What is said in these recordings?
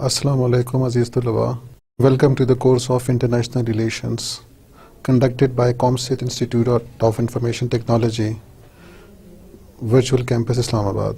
Assalamu alaikum Aziz Tulaba. Welcome to the course of International Relations conducted by ComState Institute of Information Technology, Virtual Campus Islamabad.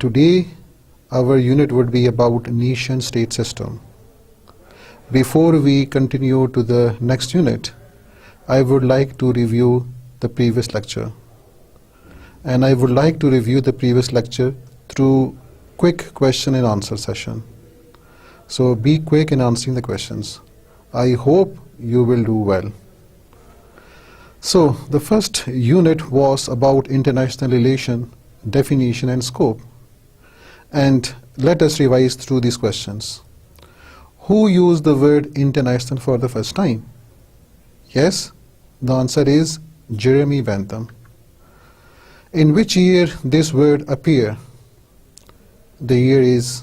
Today our unit would be about nation-state system. Before we continue to the next unit, I would like to review the previous lecture. And I would like to review the previous lecture through quick question and answer session. So be quick in answering the questions. I hope you will do well. So the first unit was about international relation, definition and scope. And let us revise through these questions. Who used the word international for the first time? Yes, the answer is Jeremy Bentham. In which year this word appear? The year is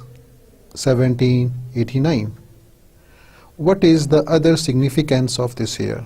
1789. What is the other significance of this year?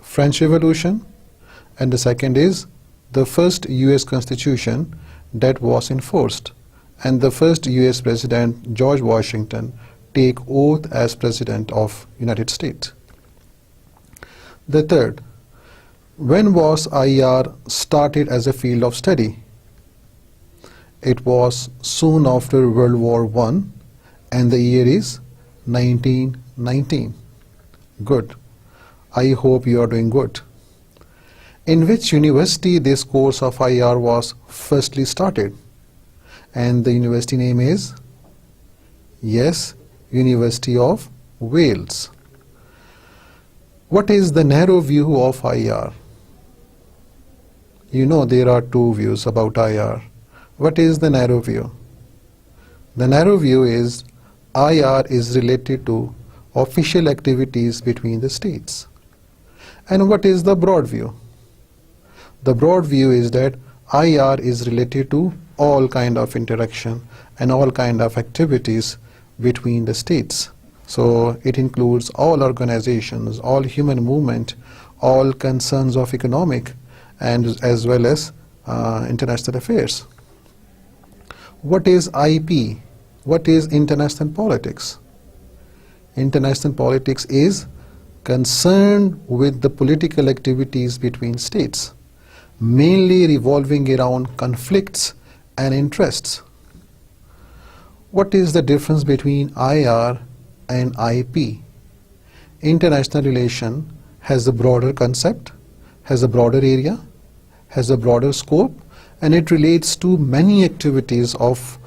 French Revolution, and the second is the first US Constitution that was enforced, and the first US President George Washington take oath as President of United States. The third, when was IER started as a field of study? It was soon after World War I, and the year is 1919. Good. I hope you are doing good. In which university this course of IER was firstly started? And the university name is? Yes, University of Wales. What is the narrow view of IER? You know there are two views about IER. What is the narrow view? The narrow view is IER is related to official activities between the states. And what is the broad view? The broad view is that IER is related to all kind of interaction and all kind of activities between the states. So it includes all organizations, all human movement, all concerns of economic and as well as international affairs. What is IP? What is international politics? International politics is concerned with the political activities between states, mainly revolving around conflicts and interests. What is the difference between IER and IP? International relation has a broader concept, has a broader area, has a broader scope, and it relates to many activities of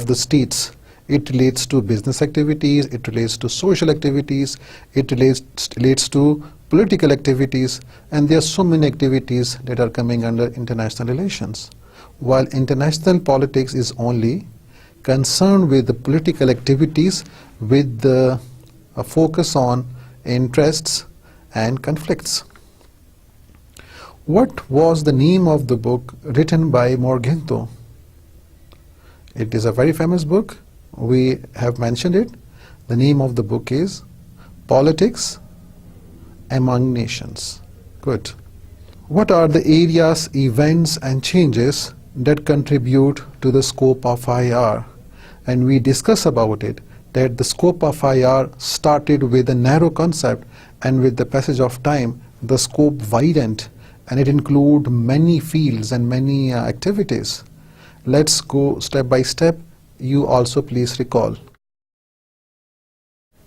the states. It relates to business activities, it relates to social activities, it relates to political activities, and there are so many activities that are coming under international relations. While international politics is only concerned with the political activities with the focus on interests and conflicts. What was the name of the book written by Morgenthau? It is a very famous book. We have mentioned it. The name of the book is Politics Among Nations. Good. What are the areas, events and changes that contribute to the scope of IER? And we discuss about it that the scope of IER started with a narrow concept, and with the passage of time the scope widened and it includes many fields and many activities. Let's go step by step. You also please recall.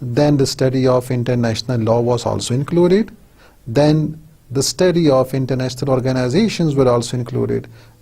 Then the study of international law was also included. Then the study of international organizations were also included.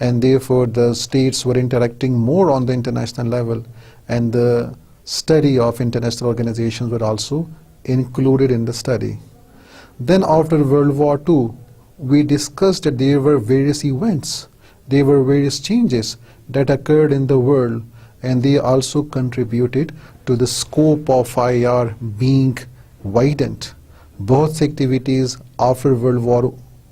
and therefore the states were interacting more on the international level, and the study of international organizations were also included in the study. Then after World War II, we discussed that there were various events, there were various changes that occurred in the world, and they also contributed to the scope of IER being widened. Both activities after World War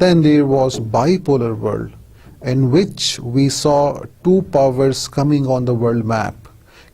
Then there was bipolar world in which we saw two powers coming on the world map,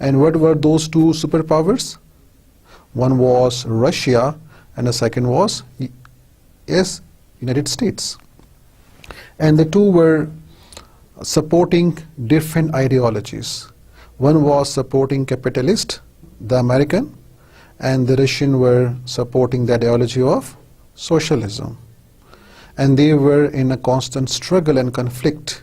And what were those two superpowers? One was Russia and the second was United States. And the two were supporting different ideologies. One was supporting capitalist, the American, and the Russian were supporting the ideology of socialism. And they were in a constant struggle and conflict,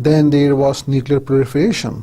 Then there was nuclear proliferation,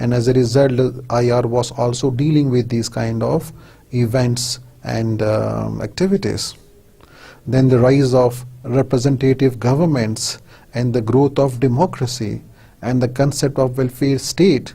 and as a result IR was also dealing with these kind of events and activities. Then the rise of representative governments and the growth of democracy and the concept of welfare state,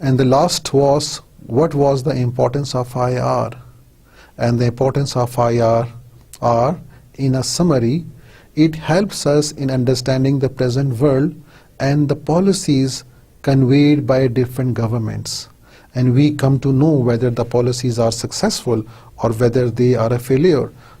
And the last was, what was the importance of IR? And the importance of IR are, in a summary, it helps us in understanding the present world and the policies conveyed by different governments. And we come to know whether the policies are successful or whether they are a failure.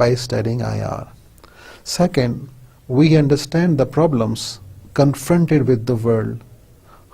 by studying IR. Second, we understand the problems confronted with the world.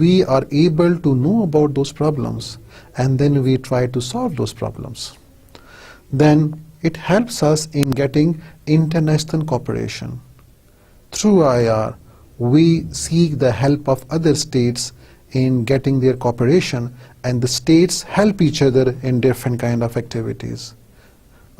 we are able to know about those problems and then we try to solve those problems. Then it helps us in getting international cooperation. Through IR, we seek the help of other states in getting their cooperation, and the states help each other in different kind of activities.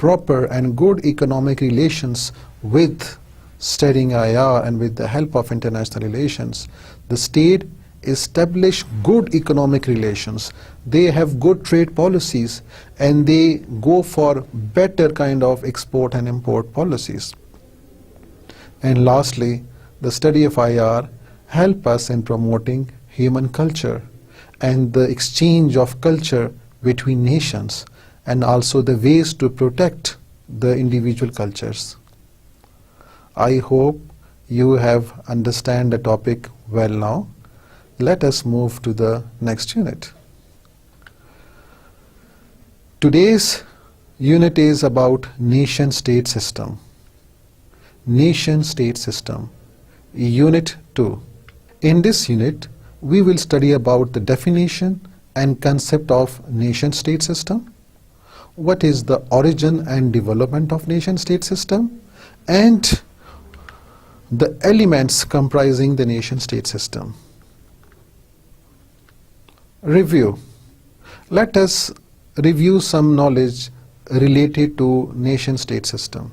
proper and good economic relations with studying IR, and with the help of international relations, the state establish good economic relations. They have good trade policies and they go for better kind of export and import policies. And lastly, the study of IR help us in promoting human culture and the exchange of culture between nations, and also the ways to protect the individual cultures. I hope you have understand the topic well now. Let us move to the next unit. Today's unit is about nation-state system. Nation-state system, Unit 2. In this unit, we will study about the definition and concept of nation-state system, what is the origin and development of nation-state system, and the elements comprising the nation-state system. Review. Let us review some knowledge related to nation-state system.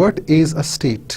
what is a state?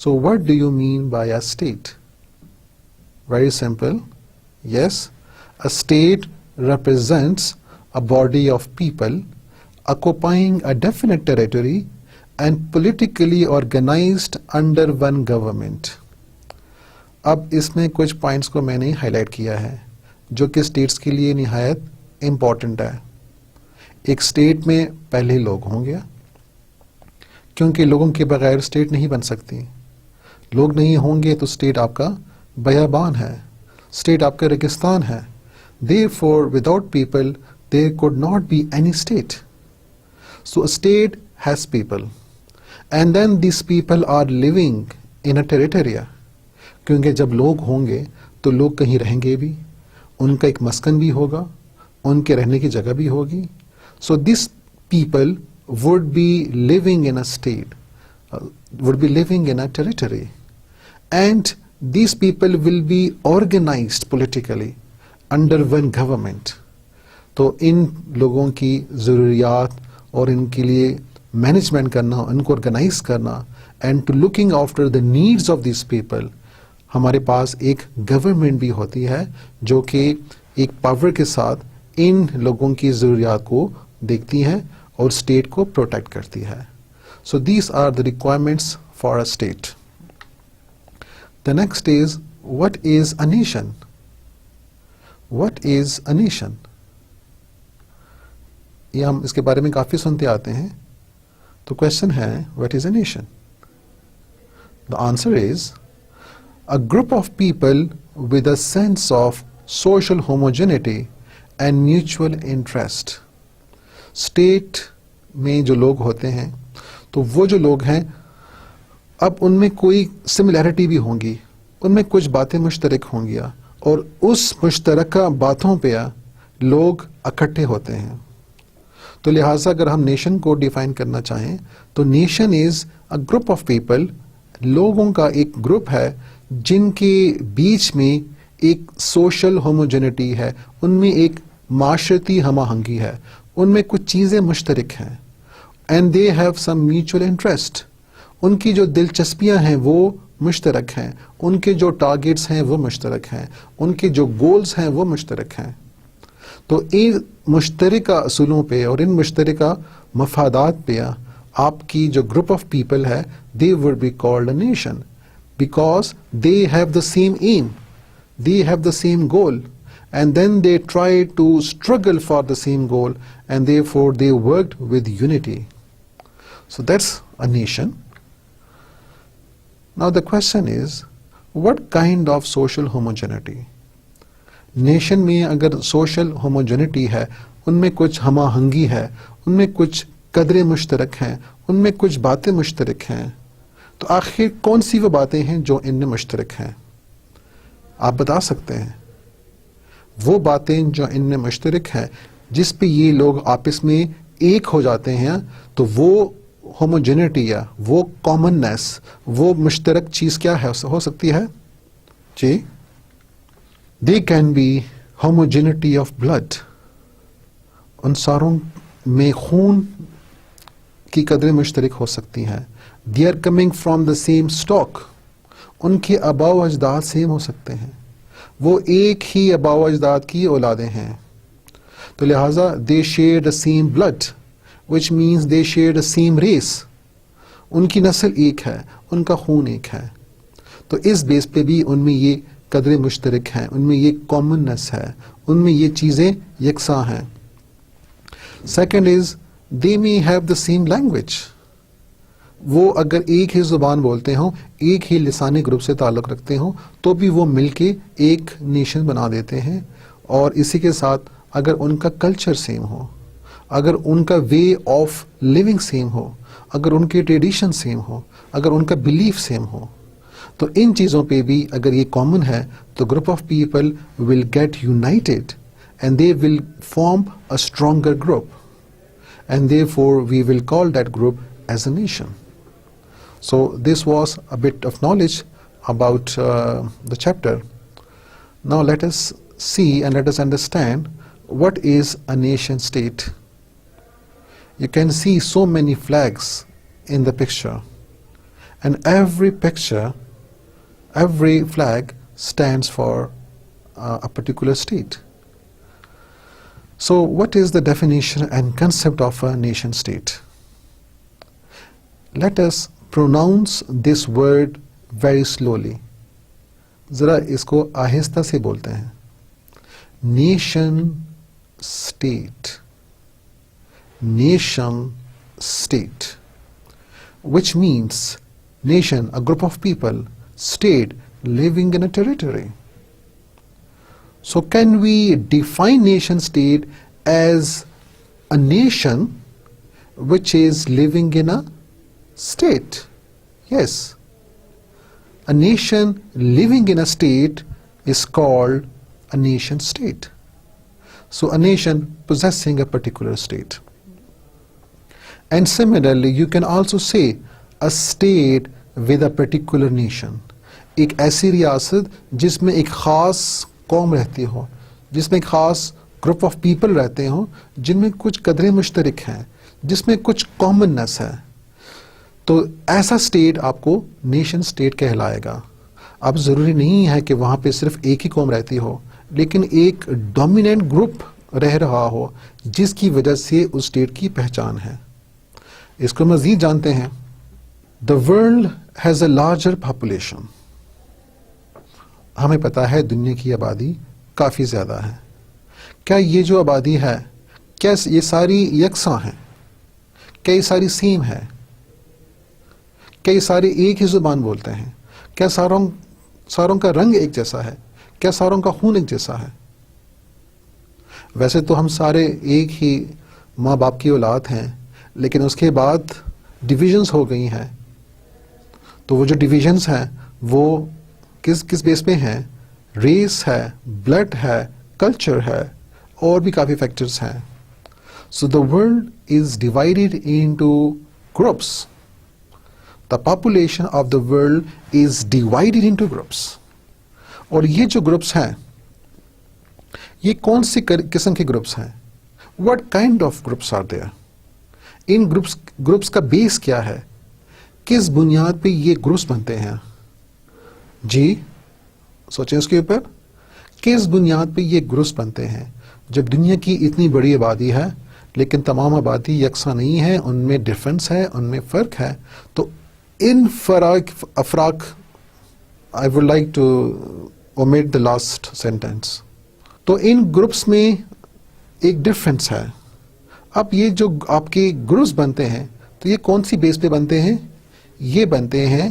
So what do you mean by a state? Very simple. Yes, a state represents a body of people occupying a definite territory and politically organized under one government. اب اس میں کچھ points کو میں نے high light کیا ہے جو کہ اسٹیٹس کے لیے نہایت امپورٹنٹ ہے. ایک اسٹیٹ میں پہلے لوگ ہوں گے کیونکہ لوگوں کے بغیر اسٹیٹ نہیں بن سکتی. لوگ نہیں ہوں گے تو اسٹیٹ آپ کا بیابان ہے, اسٹیٹ آپ کا ریگستان ہے. Therefore, without people, there could not be any state. So a state has people. And then these people are living in a territory. کیونکہ جب لوگ ہوں گے تو لوگ کہیں رہیں گے بھی, ان کا ایک مسکن بھی ہوگا, ان کے رہنے کی جگہ بھی ہوگی. So these people would be living in a state, would be living in a territory. And these people will be organized politically under one government. تو ان لوگوں کی ضروریات اور ان کے لیے مینجمنٹ کرنا, ان کو آرگنائز کرنا, and to looking after the needs of these people, ہمارے پاس ایک گورنمنٹ بھی ہوتی ہے جو کہ ایک پاور کے ساتھ ان لوگوں کی ضروریات کو دیکھتی ہے اور اسٹیٹ کو پروٹیکٹ کرتی ہے. So these are the requirements for a state. The next is what is a nation? What is a nation? یہ ہم اس کے بارے میں کافی سنتے آتے ہیں. تو کوشچن ہے what is a nation? The answer is a group of people with a sense of social homogeneity and mutual interest. State میں جو لوگ ہوتے ہیں تو وہ جو لوگ ہیں اب ان میں کوئی سملیرٹی بھی ہوں گی, ان میں کچھ باتیں مشترک ہوں گی اور اس مشترکہ باتوں پہ لوگ اکٹھے ہوتے ہیں. تو لہٰذا اگر ہم نیشن کو ڈیفائن کرنا چاہیں تو nation is a group of people, لوگوں کا ایک گروپ ہے جن کے بیچ میں ایک سوشل ہوموجینٹی ہے, ان میں ایک معاشرتی ہم آہنگی ہے, ان میں کچھ چیزیں مشترک ہیں. And they have some mutual interest, ان کی جو دلچسپیاں ہیں وہ مشترک ہیں, ان کے جو ٹارگیٹس ہیں وہ مشترک ہیں, ان کے جو گولز ہیں وہ مشترک ہیں. تو ان مشترکہ اصولوں پہ اور ان مشترکہ مفادات پہ آپ کی جو گروپ آف پیپل ہے they would be called a nation because they have the same aim, they have the same goal, and then they try to struggle for the same goal, and therefore they worked with unity. So that's a nation. Now the question is, what kind of social homogeneity? Nation میں اگر social homogeneity ہے, ان میں کچھ ہم آہنگی ہے, ان میں کچھ قدریں مشترک ہیں, ان میں کچھ باتیں مشترک ہیں, تو آخر کون سی وہ باتیں ہیں جو ان میں مشترک ہیں؟ آپ بتا سکتے ہیں. وہ باتیں جو ان میں مشترک ہیں جس پہ یہ لوگ آپس میں ایک ہو جاتے ہیں, تو وہ ہوموجینٹی یا وہ کامننیس, وہ مشترک چیز کیا ہے ہو سکتی ہے؟ جی, they can be homogeneity of blood. ان ساروں میں خون کی قدریں مشترک ہو سکتی ہیں. they are coming from the same stock. ان کے آباء و اجداد سیم ہو سکتے ہیں, وہ ایک ہی آباء و اجداد کی اولادیں ہیں. تو لہٰذا they share the same blood, which means they share the same race. ان کی نسل ایک ہے, ان کا خون ایک ہے. تو اس بیس پہ بھی ان میں یہ قدریں مشترک ہیں, ان میں یہ کامننس ہے, ان میں یہ چیزیں یکساں ہیں. Second is they may have the same language. وہ اگر ایک ہی زبان بولتے ہوں, ایک ہی لسانی گروپ سے تعلق رکھتے ہوں, تو بھی وہ مل کے ایک نیشن بنا دیتے ہیں. اور اسی کے ساتھ اگر ان کا کلچر سیم ہو, اگر ان کا وے آف لیونگ سیم ہو, اگر ان کے ٹریڈیشن سیم ہو, اگر ان کا بلیف سیم ہو, تو ان چیزوں پہ بھی اگر یہ کامن ہے تو group of people will get united and they will form a stronger group, and therefore we will call that group as a nation. So this was a bit of knowledge about the chapter. Now let us see and let us understand what is a nation state. You can see so many flags in the picture. and every picture, every flag stands for a particular state. So what is the definition and concept of a nation state? Let us pronounce this word very slowly. ذرا اس کو آہستہ سے بولتے ہیں. Nation state. Nation state, which means nation, a group of people, state, living in a territory. So can we define nation state as a nation which is living in a state? Yes. A nation living in a state is called a nation state. So a nation possessing a particular state. And similarly, you can also say a state with a particular nation. ایک ایسی ریاست جس میں ایک خاص قوم رہتی ہو, جس میں ایک خاص گروپ آف پیپل رہتے ہوں, جن میں کچھ قدریں مشترک ہیں, جس میں کچھ کامننس ہے, تو ایسا اسٹیٹ آپ کو نیشن اسٹیٹ کہلائے گا. اب ضروری نہیں ہے کہ وہاں پہ صرف ایک ہی قوم رہتی ہو, لیکن ایک ڈومیننٹ گروپ رہ رہا ہو جس کی وجہ سے اس اسٹیٹ کی پہچان ہے. اس کو مزید جانتے ہیں. The world has a larger population. ہمیں پتا ہے دنیا کی آبادی کافی زیادہ ہے. کیا یہ جو آبادی ہے, کیا یہ ساری یکساں ہیں؟ کیا یہ ساری سیم ہے؟ کیا یہ سارے ایک ہی زبان بولتے ہیں؟ کیا ساروں کا رنگ ایک جیسا ہے؟ کیا ساروں کا خون ایک جیسا ہے؟ ویسے تو ہم سارے ایک ہی ماں باپ کی اولاد ہیں, لیکن اس کے بعد ڈویژنز ہو گئی ہیں. تو وہ جو ڈویژنز ہیں وہ کس بیس پہ ہیں؟ ریس ہے, بلڈ ہے, کلچر ہے, اور بھی کافی فیکٹرز ہیں. So the world is divided into groups. The population of the world is divided into groups. اور یہ جو گروپس ہیں, یہ کون سی قسم کے گروپس ہیں؟ What kind of groups are there? In groups کا بیس کیا ہے؟ کس بنیاد پہ یہ گروپس بنتے ہیں؟ جی سوچیں اس کے اوپر. کس بنیاد پہ یہ گروپس بنتے ہیں؟ جب دنیا کی اتنی بڑی آبادی ہے لیکن تمام آبادی یکساں نہیں ہے, ان میں ڈفرینس ہے, ان میں فرق ہے, تو ان افراق I would like to omit the last sentence. تو ان گروپس میں ایک ڈفرینس ہے. اب یہ جو آپ کے گروپس بنتے ہیں تو یہ کون سی بیس پہ بنتے ہیں؟ یہ بنتے ہیں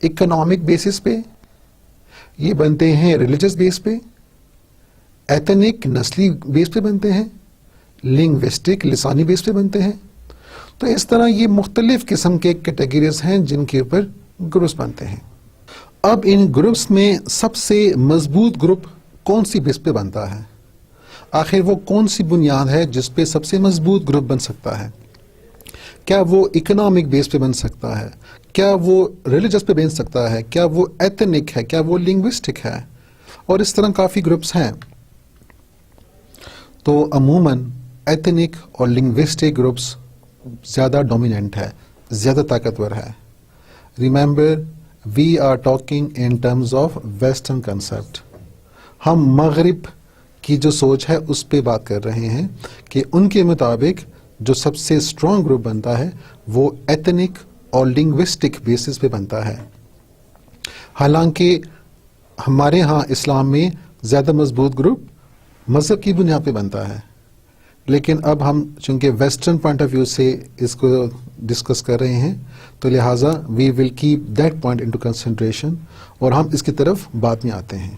اکنامک بیسس پہ, یہ بنتے ہیں ریلیجس بیس پہ, ایتھنک نسلی بیس پہ بنتے ہیں, لنگوسٹک لسانی بیس پہ بنتے ہیں. تو اس طرح یہ مختلف قسم کے کیٹیگریز ہیں جن کے اوپر گروپس بنتے ہیں. اب ان گروپس میں سب سے مضبوط گروپ کون سی بیس پہ بنتا ہے؟ آخر وہ کون سی بنیاد ہے جس پہ سب سے مضبوط گروپ بن سکتا ہے؟ کیا وہ اکنامک بیس پہ بن سکتا ہے؟ کیا وہ ریلیجس پہ بن سکتا ہے؟ کیا وہ ایتھنک ہے؟ کیا وہ لنگوسٹک ہے؟ اور اس طرح کافی گروپس ہیں. تو عموماً ایتھنک اور لنگوسٹک گروپس زیادہ ڈومیننٹ ہے, زیادہ طاقتور ہے. Remember we are talking in terms of western concept. ہم مغرب کی جو سوچ ہے اس پہ بات کر رہے ہیں کہ ان کے مطابق جو سب سے اسٹرانگ گروپ بنتا ہے وہ ایتھنک اور لنگوسٹک بیسس پہ بنتا ہے. حالانکہ ہمارے ہاں اسلام میں زیادہ مضبوط گروپ مذہب کی بنیاد پہ بنتا ہے, لیکن اب ہم چونکہ ویسٹرن پوائنٹ آف ویو سے اس کو ڈسکس کر رہے ہیں تو لہٰذا we will keep that point into concentration, اور ہم اس کی طرف بعد میں آتے ہیں.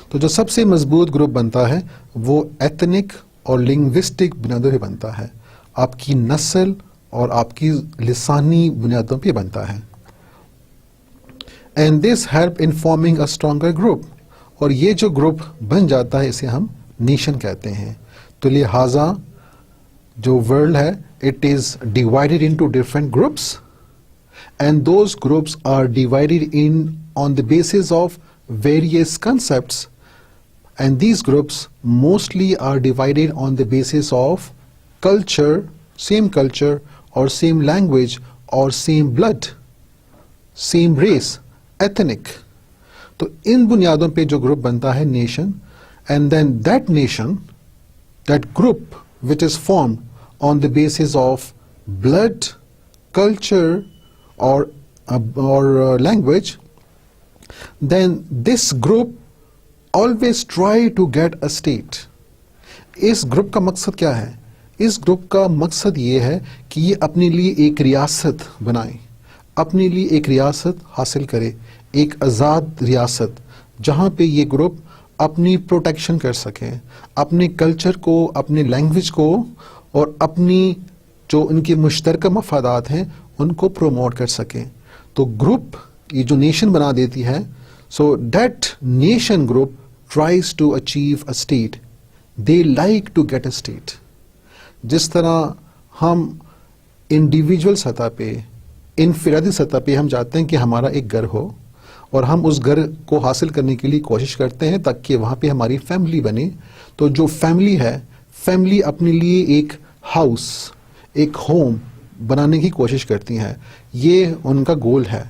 تو جو سب سے مضبوط گروپ بنتا ہے وہ ایتھنک اور لنگوسٹک بنیادوں پہ بنتا ہے, آپ کی نسل اور آپ کی لسانی بنیادوں پہ بنتا ہے. And this help in forming a stronger group. اور یہ جو گروپ بن جاتا ہے اسے ہم نیشن کہتے ہیں. تو لہٰذا جو ورلڈ ہے it is divided into different groups, and those groups are divided in on the basis of various concepts, and these groups mostly are divided on the basis of culture, same culture or same language or same blood. same race, ethnic. تو ان بنیادوں پہ جو group بنتا ہے nation, and then that nation, that group which is formed on the basis of blood, culture or language, then this group always try to get a state. اس group کا مقصد کیا ہے؟ اس گروپ کا مقصد یہ ہے کہ یہ اپنے لیے ایک ریاست بنائے, اپنے لیے ایک ریاست حاصل کرے, ایک آزاد ریاست جہاں پہ یہ گروپ اپنی پروٹیکشن کر سکیں, اپنے کلچر کو, اپنے لینگویج کو اور اپنی جو ان کے مشترکہ مفادات ہیں ان کو پروموٹ کر سکیں. تو گروپ یہ جو نیشن بنا دیتی ہے, so that nation group tries to achieve a state. They like to get a state. جس طرح ہم انڈیویجول سطح پہ, انفرادی سطح پہ ہم چاہتے ہیں کہ ہمارا ایک گھر ہو اور ہم اس گھر کو حاصل کرنے کے لیے کوشش کرتے ہیں تاکہ وہاں پہ ہماری فیملی بنے. تو جو فیملی ہے, فیملی اپنے لیے ایک ہاؤس, ایک ہوم بنانے کی کوشش کرتی ہیں, یہ ان کا گول ہے.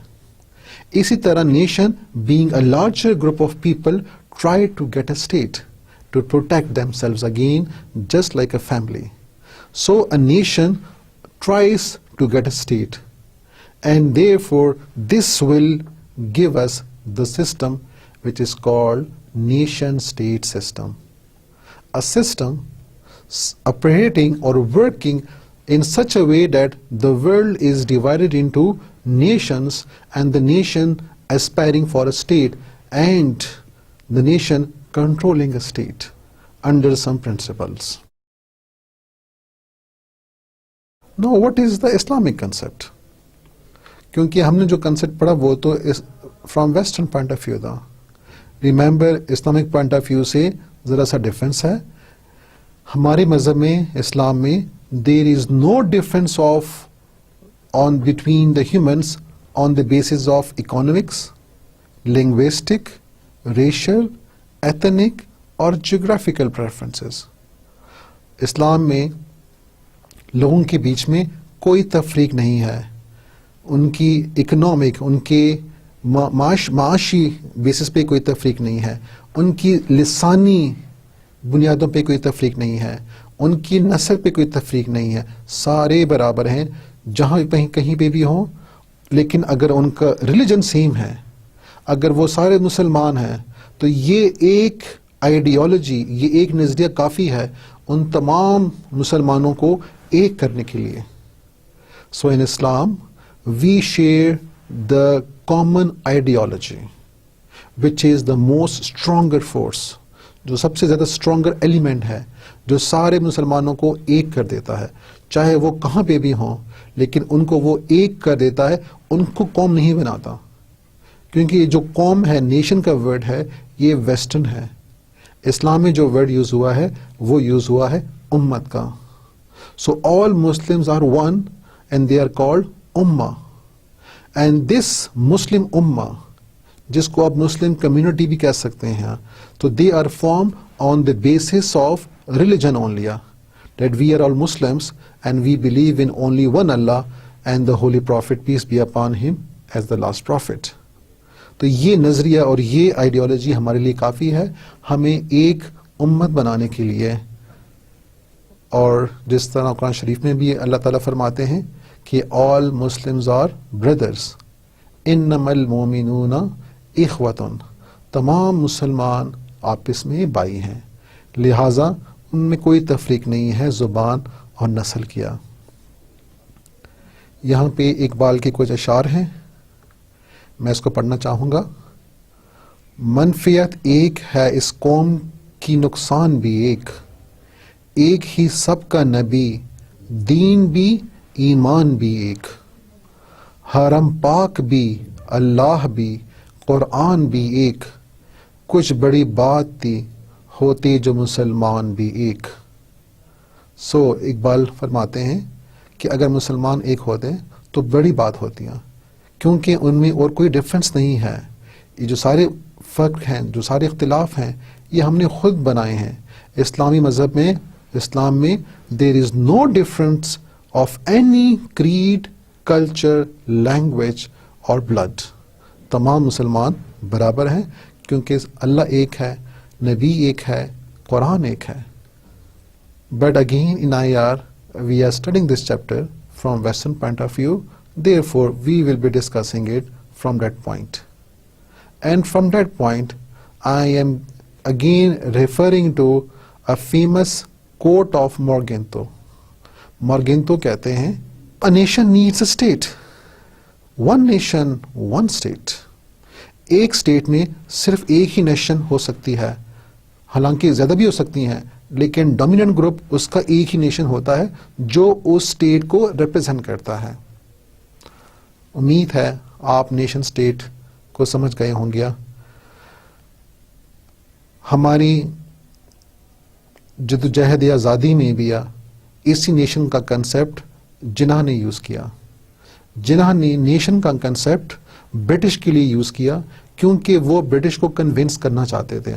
اسی طرح nation being a larger group of people try to get a state to protect themselves again just like a family. So a nation tries to get a state and therefore this will give us the system which is called nation state system, a system operating or working in such a way that the world is divided into nations and the nation aspiring for a state and the nation controlling a state under some principles. Now what is the Islamic concept? کیونکہ ہم نے جو concept پڑھا وہ تو from western point of view تھا. Remember Islamic point of view سے ذرا سا ڈفرینس ہے. ہمارے مذہب میں, اسلام میں, there is no difference of on between the humans on the basis of economics, linguistic, racial, ethnic اور جیوگرافیکل پریفرنسز. اسلام میں لوگوں کے بیچ میں کوئی تفریق نہیں ہے. ان کی اکنامک, ان کے معاشی بیسس پہ کوئی تفریق نہیں ہے, ان کی لسانی بنیادوں پہ کوئی تفریق نہیں ہے, ان کی نسل پہ کوئی تفریق نہیں ہے. سارے برابر ہیں جہاں کہیں پہ بھی ہوں. لیکن اگر ان کا ریلیجن سیم ہے, اگر وہ سارے مسلمان ہیں, تو یہ ایک آئیڈیالوجی, یہ ایک نظریہ کافی ہے ان تمام مسلمانوں کو ایک کرنے کے لیے. سو ان اسلام we share the common ideology which is the most stronger force, جو سب سے زیادہ stronger element ہے, جو سارے مسلمانوں کو ایک کر دیتا ہے, چاہے وہ کہاں پہ بھی ہوں, لیکن ان کو وہ ایک کر دیتا ہے, ان کو قوم نہیں بناتا. کیونکہ یہ جو قوم ہے, نیشن کا ورڈ ہے, یہ ویسٹرن ہے. اسلام میں جو ورڈ یوز ہوا ہے وہ یوز ہوا ہے امت کا. So all Muslims are one and they are called امہ. اینڈ دس مسلم امہ, جس کو آپ مسلم کمیونٹی بھی کہہ سکتے ہیں, تو they are form on the basis of religion only, that we are all Muslims and we believe in only one Allah and the holy prophet peace be upon him as the last prophet. تو یہ نظریہ اور یہ ideology ہمارے لیے کافی ہے ہمیں ایک امت بنانے کے لیے. اور جس طرح قرآن شریف میں بھی اللہ تعالیٰ فرماتے ہیں کہ all Muslims are brothers, انما المؤمنون اخوۃ, تمام مسلمان آپس میں بھائی ہیں, لہٰذا ان میں کوئی تفریق نہیں ہے زبان اور نسل کیا. یہاں پہ اقبال کے کچھ اشعار ہیں, میں اس کو پڑھنا چاہوں گا. منفیت ایک ہے اس قوم کی, نقصان بھی ایک ہی سب کا نبی, دین بھی ایمان بھی ایک, حرم پاک بھی اللہ بھی قرآن بھی ایک, کچھ بڑی بات تھی ہوتے جو مسلمان بھی ایک. سو اقبال فرماتے ہیں کہ اگر مسلمان ایک ہوتے تو بڑی بات ہوتی ہیں, کیونکہ ان میں اور کوئی ڈفرینس نہیں ہے. یہ جو سارے فرق ہیں, جو سارے اختلاف ہیں, یہ ہم نے خود بنائے ہیں. اسلامی مذہب میں, اسلام میں there is no difference of any creed, culture, language اور بلڈ. تمام مسلمان برابر ہیں کیونکہ اللہ ایک ہے, نبی ایک ہے, قرآن ایک ہے. But again in IR we are studying this chapter from Western point of view, therefore we will be discussing it from that point. And from that point I am again referring to a famous quote of Morgenthau. Morgenthau کہتے ہیں a nation needs a state. One nation, one state. ایک state میں صرف ایک ہی nation ہو سکتی ہے, حالانکہ زیادہ بھی ہو سکتی ہیں, لیکن ڈومیننٹ گروپ اس کا ایک ہی نیشن ہوتا ہے جو اس اسٹیٹ کو ریپرزینٹ کرتا ہے. امید ہے آپ نیشن اسٹیٹ کو سمجھ گئے ہوں گے. ہماری جدوجہد آزادی میں بھی اسی نیشن کا کنسیپٹ جناح نے یوز کیا. جناح نے نیشن کا کنسیپٹ برٹش کے لیے یوز کیا کیونکہ وہ برٹش کو کنونس کرنا چاہتے تھے,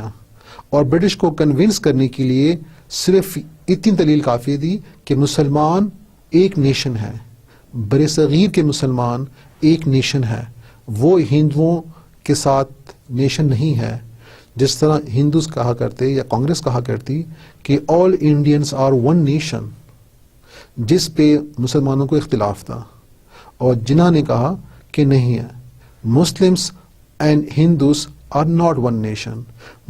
اور برٹش کو کنونس کرنے کے لیے صرف اتنی دلیل کافی تھی کہ مسلمان ایک نیشن ہے, بر صغیر کے مسلمان ایک نیشن ہے, وہ ہندوؤں کے ساتھ نیشن نہیں ہے. جس طرح ہندوز کہا کرتے یا کانگریس کہا کرتی کہ آل انڈینس آر ون نیشن, جس پہ مسلمانوں کو اختلاف تھا. اور جناح نے کہا کہ نہیں ہے, Muslims and Hindus are not one nation,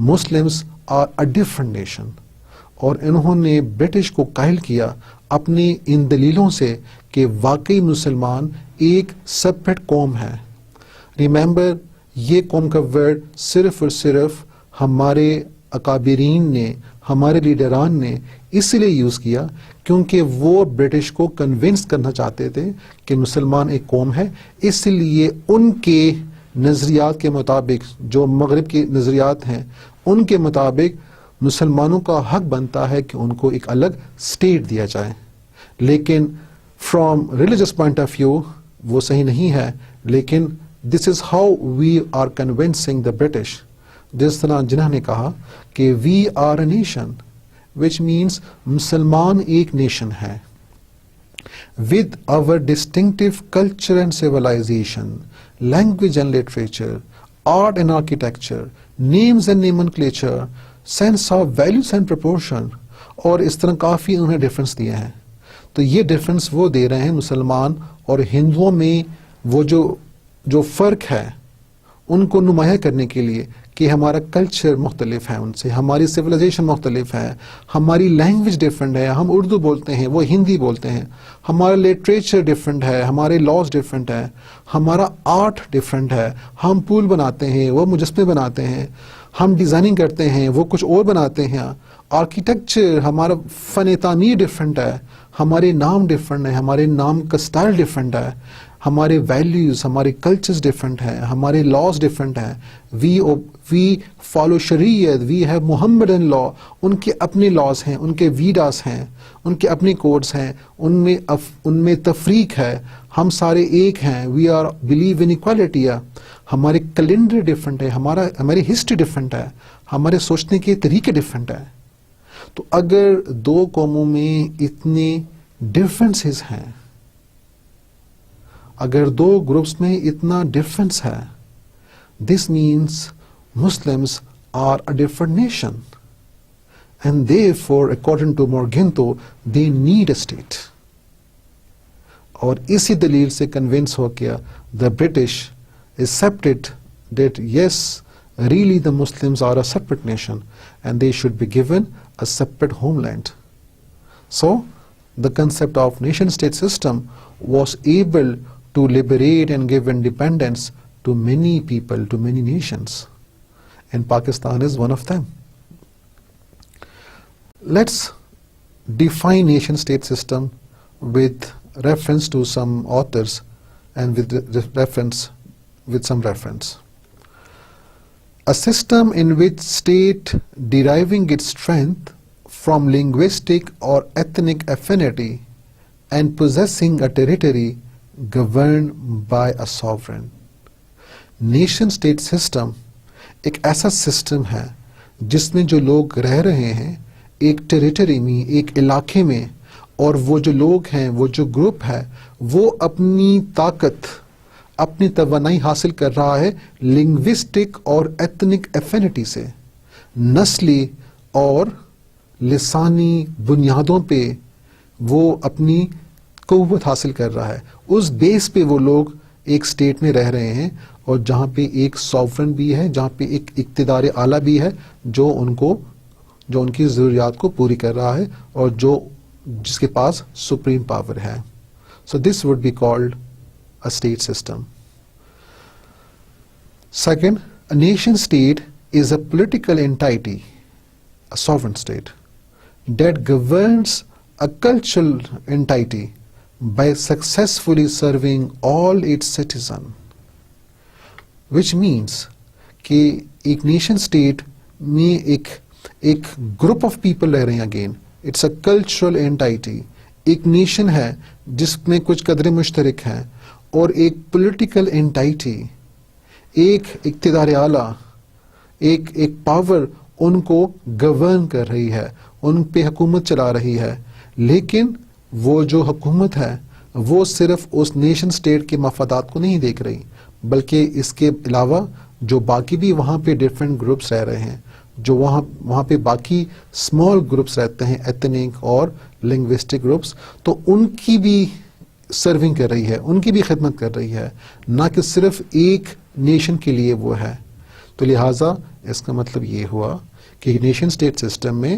Muslims are a different nation. اور انہوں نے برٹش کو قائل کیا اپنی ان دلیلوں سے کہ واقعی مسلمان ایک سپریٹ قوم ہے. ریممبر, یہ قوم کا ورڈ صرف اور صرف ہمارے اکابرین نے, ہمارے لیڈران نے اس لیے یوز کیا کیونکہ وہ برٹش کو کنونس کرنا چاہتے تھے کہ مسلمان ایک قوم ہے. اس لیے ان کے نظریات کے مطابق, جو مغرب کے نظریات ہیں, ان کے مطابق مسلمانوں کا حق بنتا ہے کہ ان کو ایک الگ اسٹیٹ دیا جائے. لیکن from religious point of view وہ صحیح نہیں ہے. لیکن this is how we are convincing the British. جس طرح جناح نے کہا کہ we are a nation, which means مسلمان ایک نیشن ہے, with our distinctive culture and civilization, language and literature, art and architecture, names and nomenclature, sense of values and proportion. اور اس طرح کافی انہیں ڈفرنس دیے ہیں. تو یہ ڈفرنس وہ دے رہے ہیں مسلمان اور ہندوؤں میں, وہ جو فرق ہے ان کو نمایاں کرنے کے لیے کہ ہمارا کلچر مختلف ہے ان سے, ہماری سویلائزیشن مختلف ہے, ہماری لینگویج ڈفرینٹ ہے, ہم اردو بولتے ہیں وہ ہندی بولتے ہیں, ہمارا لٹریچر ڈفرینٹ ہے, ہمارے لاز ڈفرینٹ ہے, ہمارا آرٹ ڈفرینٹ ہے, ہم پول بناتے ہیں وہ مجسمے بناتے ہیں, ہم ڈیزائننگ کرتے ہیں وہ کچھ اور بناتے ہیں, آرکیٹیکچر ہمارا فن تعمیر ڈفرینٹ ہے, ہمارے نام ڈفرینٹ ہے, ہمارے نام کا اسٹائل ڈفرینٹ ہے, ہمارے ویلیوز, ہمارے کلچرز ڈفرینٹ ہیں, ہمارے لاز ڈفرینٹ ہیں. وی فالو شریعت, وی ہیو محمدن لا. ان کے اپنے لاز ہیں, ان کے ویڈاس ہیں, ان کے اپنے کوڈز ہیں, ان میں تفریق ہے. ہم سارے ایک ہیں, we are believe in equality. ہمارے کیلنڈر ڈفرینٹ ہے, ہماری ہسٹری ڈفرینٹ ہے, ہمارے سوچنے کے طریقے ڈفرینٹ ہیں. تو اگر دو قوموں میں اتنے ڈفرینسز ہیں, اگر دو گروپس میں اتنا ڈفرینس ہے, this means Muslims are a different nation, and therefore according to Morgenthau they need a state. اور اسی دلیل سے کنونس ہو گیا the British accepted that yes, really the Muslims are a separate nation and they should be given a separate homeland. So the concept of nation state system was able to liberate and give independence to many people, to many nations, and Pakistan is one of them. Let's define nation state system with reference to some authors and with some reference. A system in which state deriving its strength from linguistic or ethnic affinity and possessing a territory governed by a sovereign. Nation state system ایک ایسا system ہے جس میں جو لوگ رہ رہے ہیں ایک ٹیریٹری میں, ایک علاقے میں, اور وہ جو لوگ ہیں, وہ جو گروپ ہے, وہ اپنی طاقت, اپنی توانائی حاصل کر رہا ہے لنگوسٹک اور ایتھنک ایفینٹی سے، نسلی اور لسانی بنیادوں پہ وہ اپنی قوت حاصل کر رہا ہے. اس بیس پہ وہ لوگ ایک اسٹیٹ میں رہ رہے ہیں، اور جہاں پہ ایک سوورن بھی ہے، جہاں پہ ایک اقتدار اعلیٰ بھی ہے جو ان کی ضروریات کو پوری کر رہا ہے، اور جس کے پاس سپریم پاور ہے. So this would be called a state system. Second, a nation state is a political entity, a sovereign state, that governs a cultural entity by successfully serving all its citizens. Which means کہ ایک nation state میں ایک group of people رہ رہے ہیں. Again it's a cultural entity. ایک nation ہے جس میں کچھ قدرے مشترک ہیں، اور ایک پولیٹیکل اینٹائٹی، ایک اقتدار اعلیٰ، ایک پاور ان کو گورن کر رہی ہے، ان پہ حکومت چلا رہی ہے. لیکن وہ جو حکومت ہے وہ صرف اس نیشن اسٹیٹ کے مفادات کو نہیں دیکھ رہی، بلکہ اس کے علاوہ جو باقی بھی وہاں پہ ڈفرینٹ گروپس رہ رہے ہیں، جو وہاں پہ باقی اسمال گروپس رہتے ہیں، ایتھنک اور لنگوسٹک گروپس، تو ان کی بھی سرونگ کر رہی ہے، ان کی بھی خدمت کر رہی ہے، نہ کہ صرف ایک نیشن کے لیے وہ ہے. تو لہٰذا اس کا مطلب یہ ہوا کہ نیشن اسٹیٹ سسٹم میں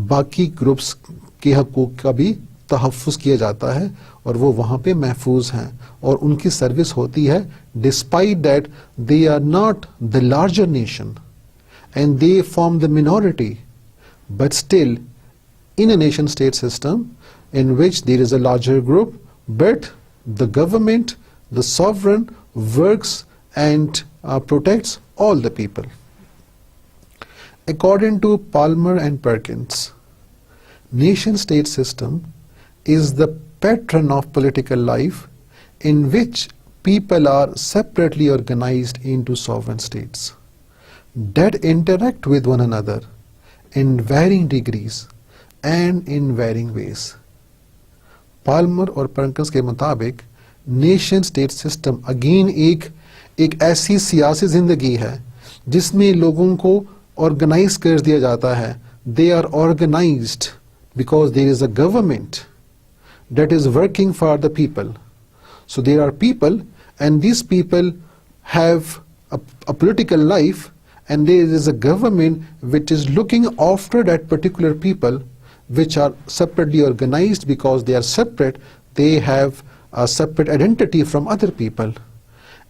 باقی گروپس کے حقوق کا بھی تحفظ کیا جاتا ہے، اور وہ وہاں پہ محفوظ ہیں، اور ان کی سروس ہوتی ہے despite that they are not the larger nation and they form the minority, but still in a nation state system in which there is a larger group, but the government, the sovereign works and protects all the people. According to Palmer and Perkins, nation state system is the pattern of political life in which people are separately organized into sovereign states that interact with one another in varying degrees and in varying ways. Palmer اور پرکنس کے مطابق nation state system again ایک ایسی سیاسی زندگی ہے جس میں لوگوں کو آرگنائز کر دیا جاتا ہے. They are organized because there is a government that is working for the people. So there are people and these people have a political life, and there is a government which is looking after that particular people, which are separately organized because they are separate. They have a separate identity from other people,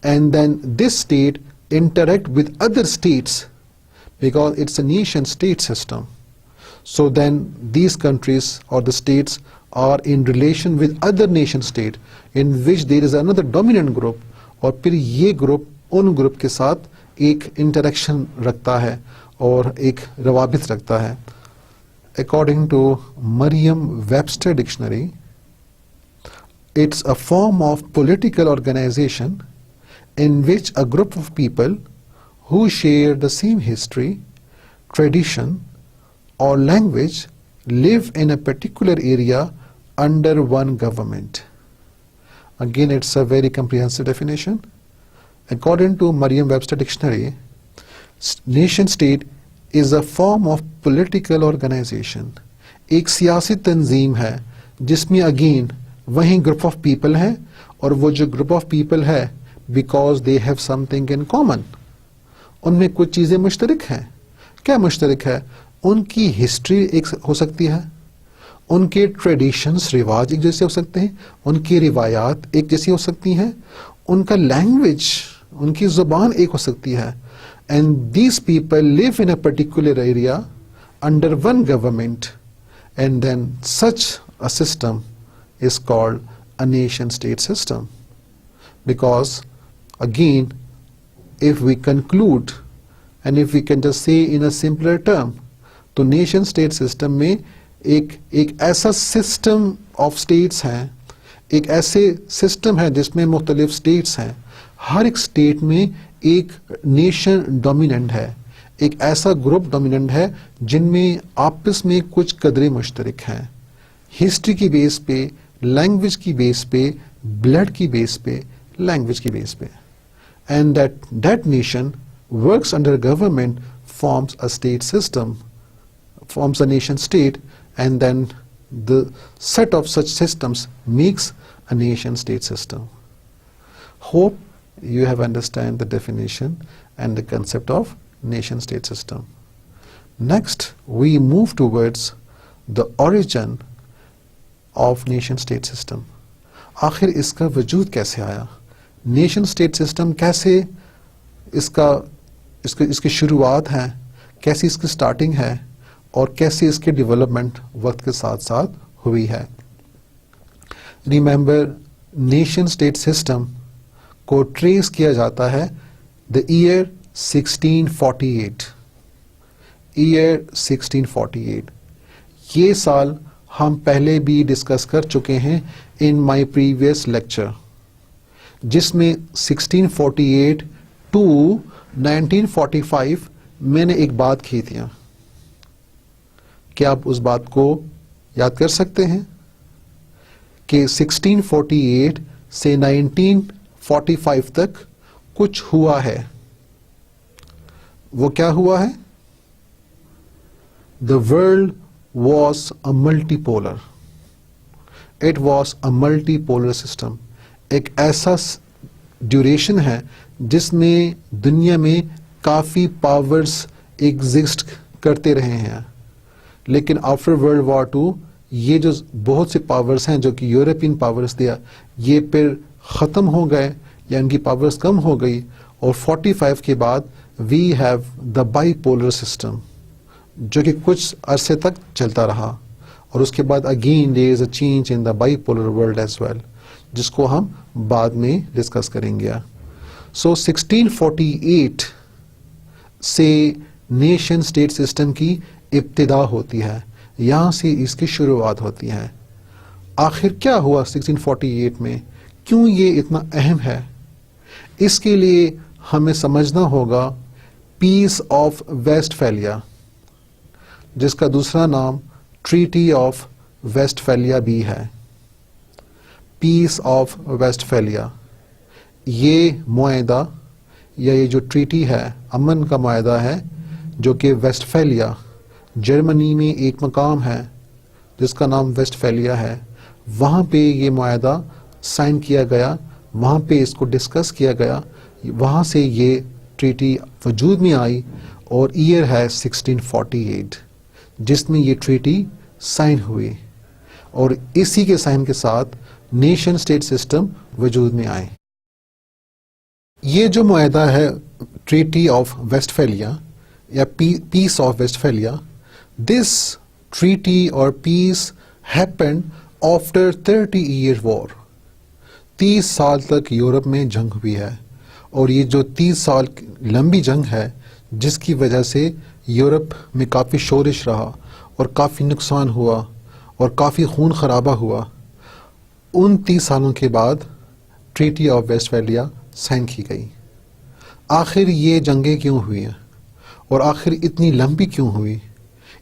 and then this state interact with other states because it's a nation state system. So then these countries or the states are in relation with other nation state in which there is another dominant group, اور پھر یہ group ان group کے ساتھ ایک interaction رکھتا ہے اور ایک روابط رکھتا ہے. According to Merriam-Webster dictionary, it's a form of political organization in which a group of people who share the same history, tradition, or language live in a particular area under one government. Again, it's a very comprehensive definition. According to Merriam-Webster dictionary, nation state is a form of political organization. ایک سیاسی تنظیم ہے جس میں again وہیں group of people ہیں، اور وہ جو گروپ آف پیپل ہے because they have something in common, ان میں کچھ چیزیں مشترک ہیں. کیا مشترک ہے؟ ان کی ہسٹری ایک ہو سکتی ہے، ان کے ٹریڈیشنس رواج ایک جیسے ہو سکتے ہیں، ان کی روایات ایک جیسی ہو سکتی ہیں، ان کا لینگویج، ان کی زبان ایک ہو سکتی ہے. And these people live in a particular area under one government, and then such a system is called a nation state system. Because again, if we conclude and if we can just say in a simpler term, تو nation state system میں ایک ایسا system of states ہیں، ایک ایسے system ہے جس میں مختلف states ہیں. ہر ایک state میں ایک nation dominant ہے، ایک ایسا group dominant ہے جن میں آپس میں کچھ قدرے مشترک ہیں، ہسٹری کی بیس پہ، لینگویج کی بیس پہ، بلڈ کی بیس پہ، لینگویج کی بیس پہ. And that nation works under government, forms a state system, forms a nation state, and then the set of such systems makes a nation state system. Hope you have understand the definition and the concept of nation state system. Next, we move towards the origin of nation state system. آخر اس کا وجود کیسے آیا؟ Nation state system کیسے اس کی شروعات ہے، کیسی اس کی سٹارٹنگ ہے، اور کیسے اس کی ڈیولپمنٹ وقت کے ساتھ ساتھ ہوئی ہے. ریممبر، نیشن اسٹیٹ سسٹم کو ٹریس کیا جاتا ہے دا ایئر 1648. ایئر 1648 یہ سال ہم پہلے بھی ڈسکس کر چکے ہیں ان مائی پریویس لیکچر، جس میں 1648 ٹو 1945 میں نے ایک بات کی تھی. کیا آپ اس بات کو یاد کر سکتے ہیں کہ 1648 سے 1945 تک کچھ ہوا ہے؟ وہ کیا ہوا ہے؟ The world was a multipolar. It was a multipolar system. ایک ایسا ڈیوریشن ہے جس میں دنیا میں کافی پاورز ایگزسٹ کرتے رہے ہیں، لیکن آفٹر ورلڈ وار 2 یہ جو بہت سے پاورز ہیں جو کہ یورپین پاورز دیا، یہ پھر ختم ہو گئے یا ان کی پاورز کم ہو گئی، اور 45 کے بعد we have the bipolar system جو کہ کچھ عرصے تک چلتا رہا، اور اس کے بعد again there is a change in the bipolar world as well, جس کو ہم بعد میں ڈسکس کریں گے. سو 1648 سے نیشن اسٹیٹ سسٹم کی ابتدا ہوتی ہے، یہاں سے اس کی شروعات ہوتی ہے. آخر کیا ہوا 1648 میں؟ کیوں یہ اتنا اہم ہے؟ اس کے لیے ہمیں سمجھنا ہوگا پیس آف ویسٹ فیلیا، جس کا دوسرا نام ٹریٹی آف ویسٹ فیلیا بھی ہے. پیس آف ویسٹ فیلیا، یہ معاہدہ یا یہ جو ٹریٹی ہے، امن کا معاہدہ ہے، جو کہ ویسٹ فیلیا جرمنی میں ایک مقام ہے جس کا نام ویسٹ فیلیا ہے، وہاں پہ یہ معاہدہ سائن کیا گیا، وہاں پہ اس کو ڈسکس کیا گیا، وہاں سے یہ ٹریٹی وجود میں آئی، اور ایئر ہے 1648 جس میں یہ ٹریٹی سائن ہوئی، اور اسی کے سائن کے ساتھ نیشن اسٹیٹ سسٹم وجود میں آئے. یہ جو معاہدہ ہے ٹریٹی آف ویسٹ فیلیا یا پیس آف ویسٹ فیلیا، دس ٹریٹی اور پیس ہیپنڈ آفٹر 30 ایئر وار. 30 سال تک یورپ میں جنگ ہوئی ہے، اور یہ جو 30 سال لمبی جنگ ہے جس کی وجہ سے یورپ میں کافی شورش رہا اور کافی نقصان ہوا اور کافی خون خرابہ ہوا، ان 30 سالوں کے بعد ٹریٹی آف ویسٹ فیلیا سائن کی گئی. آخر یہ جنگیں کیوں ہوئی ہیں اور آخر اتنی لمبی کیوں ہوئی؟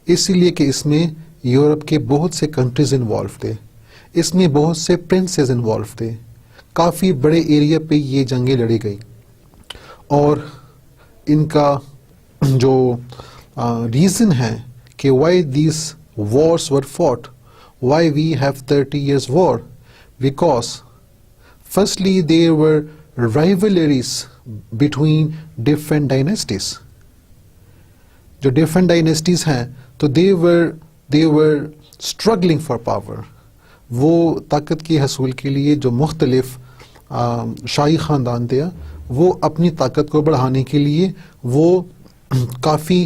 اسی لیے کہ اس میں یورپ کے بہت سے کنٹریز انوالو تھے، اس میں بہت سے پرنسز انوالو تھے، کافی بڑے ایریا پہ یہ جنگیں لڑی گئی، اور ان کا جو ریزن ہے کہ why these wars were fought, why we have 30 years war, because firstly there were rivalries between different dynasties. جو different dynasties ہیں تو they were struggling for power. وہ طاقت کے حصول کے لیے جو مختلف شاہی خاندان تھے، وہ اپنی طاقت کو بڑھانے کے لیے وہ کافی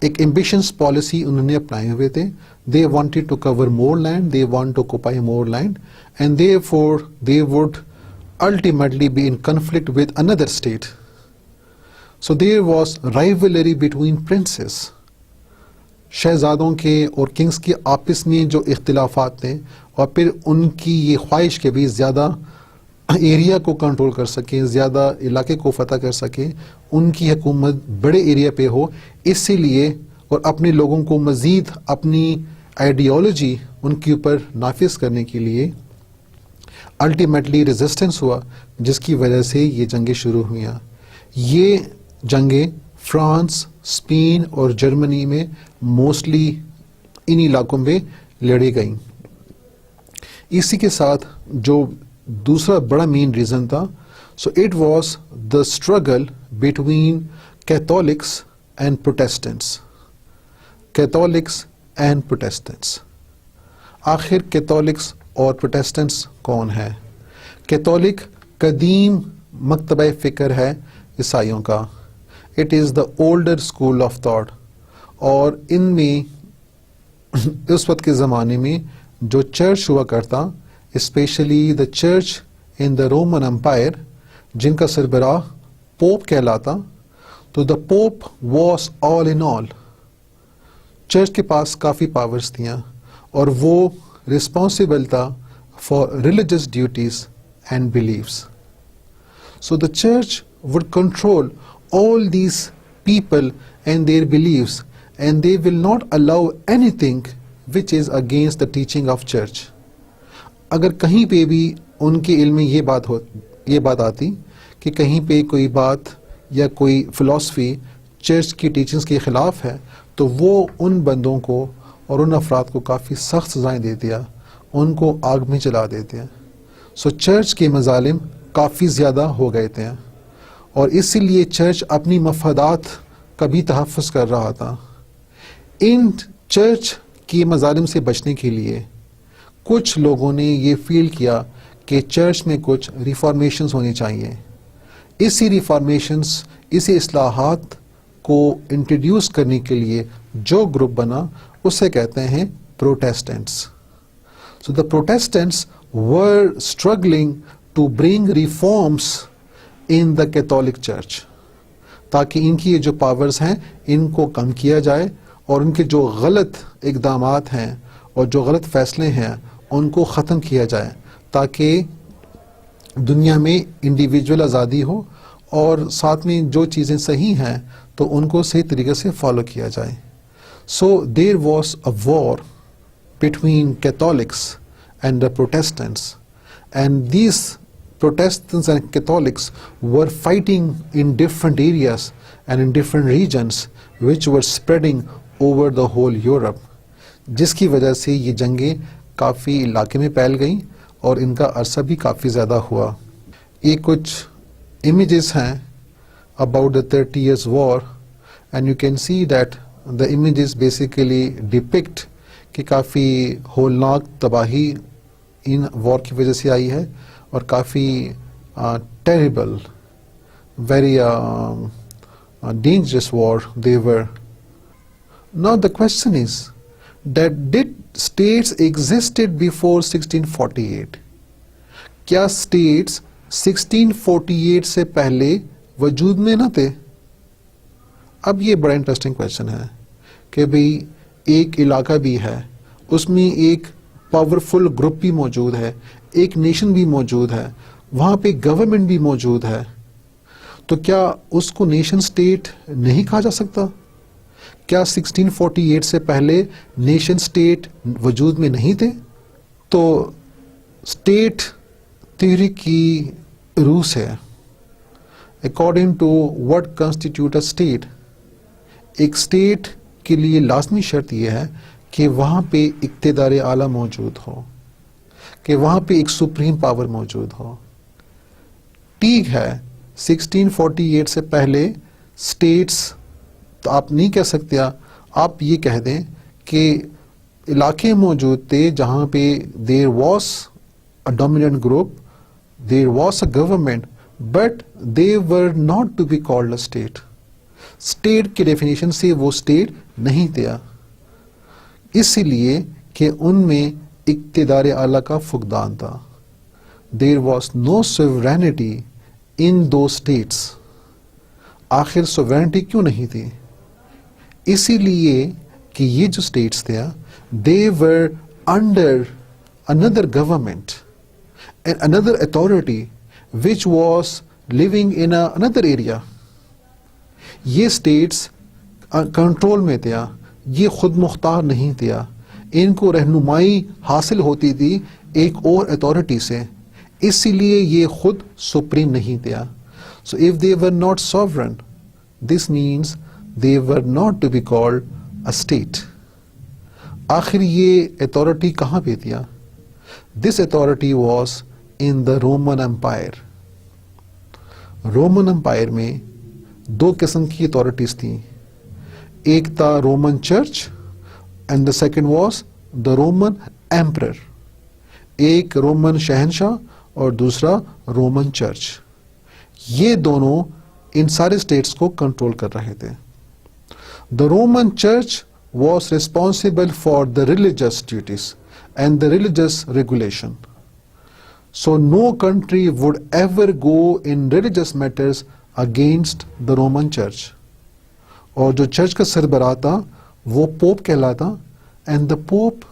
ایک ایمبیشنس پالیسی انہوں نے اپنائے ہوئے تھے. They wanted to cover more land, they want to occupy more land, and therefore they would ultimately be in conflict with another state. So there was rivalry between princes. شہزادوں کے اور Kings کے آپس میں جو اختلافات تھے، اور پھر ان کی یہ خواہش کے بھی زیادہ ایریا کو کنٹرول کر سکیں، زیادہ علاقے کو فتح کر سکیں، ان کی حکومت بڑے ایریا پہ ہو، اسی لیے اور اپنے لوگوں کو مزید اپنی آئیڈیالوجی ان کے اوپر نافذ کرنے کے لیے الٹیمیٹلی ریزسٹنس ہوا جس کی وجہ سے یہ جنگیں شروع ہوئیں. یہ جنگیں فرانس، اسپین اور جرمنی میں موسٹلی ان علاقوں میں لڑی گئیں. اسی کے ساتھ جو دوسرا بڑا مین ریزن تھا، so it was the struggle between Catholics and Protestants. Catholics and Protestants. آخر کیتھولکس اور پروٹیسٹنٹس کون ہے؟ کیتھولک قدیم مکتبہ فکر ہے عیسائیوں کا. It is the older school of thought. اور ان میں اس وقت کے زمانے میں جو چرچ ہوا کرتا، especially the church in the Roman empire, جن کا سربراہ پوپ کہلاتا، تو the pope was all in all. Church کے پاس کافی پاورز تھیں اور وہ رسپانسبل تھا for religious duties and beliefs. So the church would control all these people and their beliefs, and they will not allow anything which is against the teaching of church. اگر کہیں پہ بھی ان کے علم میں یہ بات آتی کہ کہیں پہ کوئی بات یا کوئی فلسفی چرچ کی ٹیچنگز کے خلاف ہے، تو وہ ان بندوں کو اور ان افراد کو کافی سخت سزائیں دیتے ہیں، ان کو آگ میں جلا دیتے ہیں. سو چرچ کے مظالم کافی زیادہ ہو گئے تھے اور اسی لیے چرچ اپنی مفادات کا بھی تحفظ کر رہا تھا. ان چرچ کی مظالم سے بچنے کے لیے کچھ لوگوں نے یہ فیل کیا کہ چرچ میں کچھ ریفارمیشنز ہونی چاہیے. اسی ریفارمیشنز، اسی اصلاحات کو انٹروڈیوس کرنے کے لیے جو گروپ بنا اسے کہتے ہیں Protestants. So the Protestants were struggling to bring reforms in the Catholic church, تاکہ ان کی یہ جو پاورز ہیں ان کو کم کیا جائے اور ان کے جو غلط اقدامات ہیں اور جو غلط فیصلے ہیں ان کو ختم کیا جائے، تاکہ دنیا میں انڈیویجول آزادی ہو اور ساتھ میں جو چیزیں صحیح ہیں تو ان کو صحیح طریقے سے فالو کیا جائے. So there was a war between Catholics and the Protestants, and these Protestants and Catholics were fighting in different areas and in different regions which were spreading over the whole Europe. جس کی وجہ سے یہ جنگیں کافی علاقے میں پھیل گئیں اور ان کا عرصہ بھی کافی زیادہ ہوا. یہ کچھ امیجز ہیں about the 30 years war, and you can see that the images basically depict کہ کافی ہولناک تباہی ان وار کی وجہ سے آئی ہے اور کافی terrible, very dangerous war they were. Now the question is that did states existed before 1648? کیا states 1648 سے پہلے وجود میں نہ تھے؟ اب یہ بڑا انٹرسٹنگ کویشچن ہے کہ بھئی ایک علاقہ بھی ہے، اس میں ایک پاورفل گروپ بھی موجود ہے، ایک نیشن بھی موجود ہے، وہاں پہ گورنمنٹ بھی موجود ہے، تو کیا اس کو نیشن سٹیٹ نہیں کہا جا سکتا؟ کیا 1648 سے پہلے نیشن سٹیٹ وجود میں نہیں تھے؟ تو سٹیٹ تھیوری کی روح سے according to what constitute a state, ایک اسٹیٹ کے لیے لازمی شرط یہ ہے کہ وہاں پہ اقتدار اعلیٰ موجود ہو، کہ وہاں پہ ایک سپریم پاور موجود ہو. ٹھیک ہے 1648 سے پہلے اسٹیٹس تو آپ نہیں کہہ سکتے، آپ یہ کہہ دیں کہ علاقے موجود تھے جہاں پہ there was a dominant group, there was a government, but they were not to be called a state. State کی ڈیفینیشن سے وہ اسٹیٹ نہیں تھا، اسی لیے کہ ان میں اقتدار اعلیٰ کا فقدان تھا. There was no sovereignty in two states. آخر سوورینٹی کیوں نہیں تھی؟ اسی لیے کہ یہ جو اسٹیٹس تھے they were under another government and another authority which was living in another area. یہ اسٹیٹس کنٹرول میں تھا، یہ خود مختار نہیں تھا، ان کو رہنمائی حاصل ہوتی تھی ایک اور اتھارٹی سے. اسی لیے یہ خود سپریم نہیں تھا. So if they were not sovereign, this means they were not to be called a state. آخر یہ authority کہاں پہ تھا؟ This authority was in the Roman Empire. Roman Empire میں دو قسم کی اتھارٹیز تھیں. ایک تھا Roman church and the second was the Roman emperor. ایک رومن شہنشاہ اور دوسرا رومن چرچ. یہ دونوں ان سارے اسٹیٹس کو کنٹرول کر رہے تھے. دا Roman church was responsible for the religious duties and the religious regulation. So no country would ever go in religious matters against the Roman Church. اور جو چرچ کا سربراہ تھا وہ پوپ کہلاتا, and the pope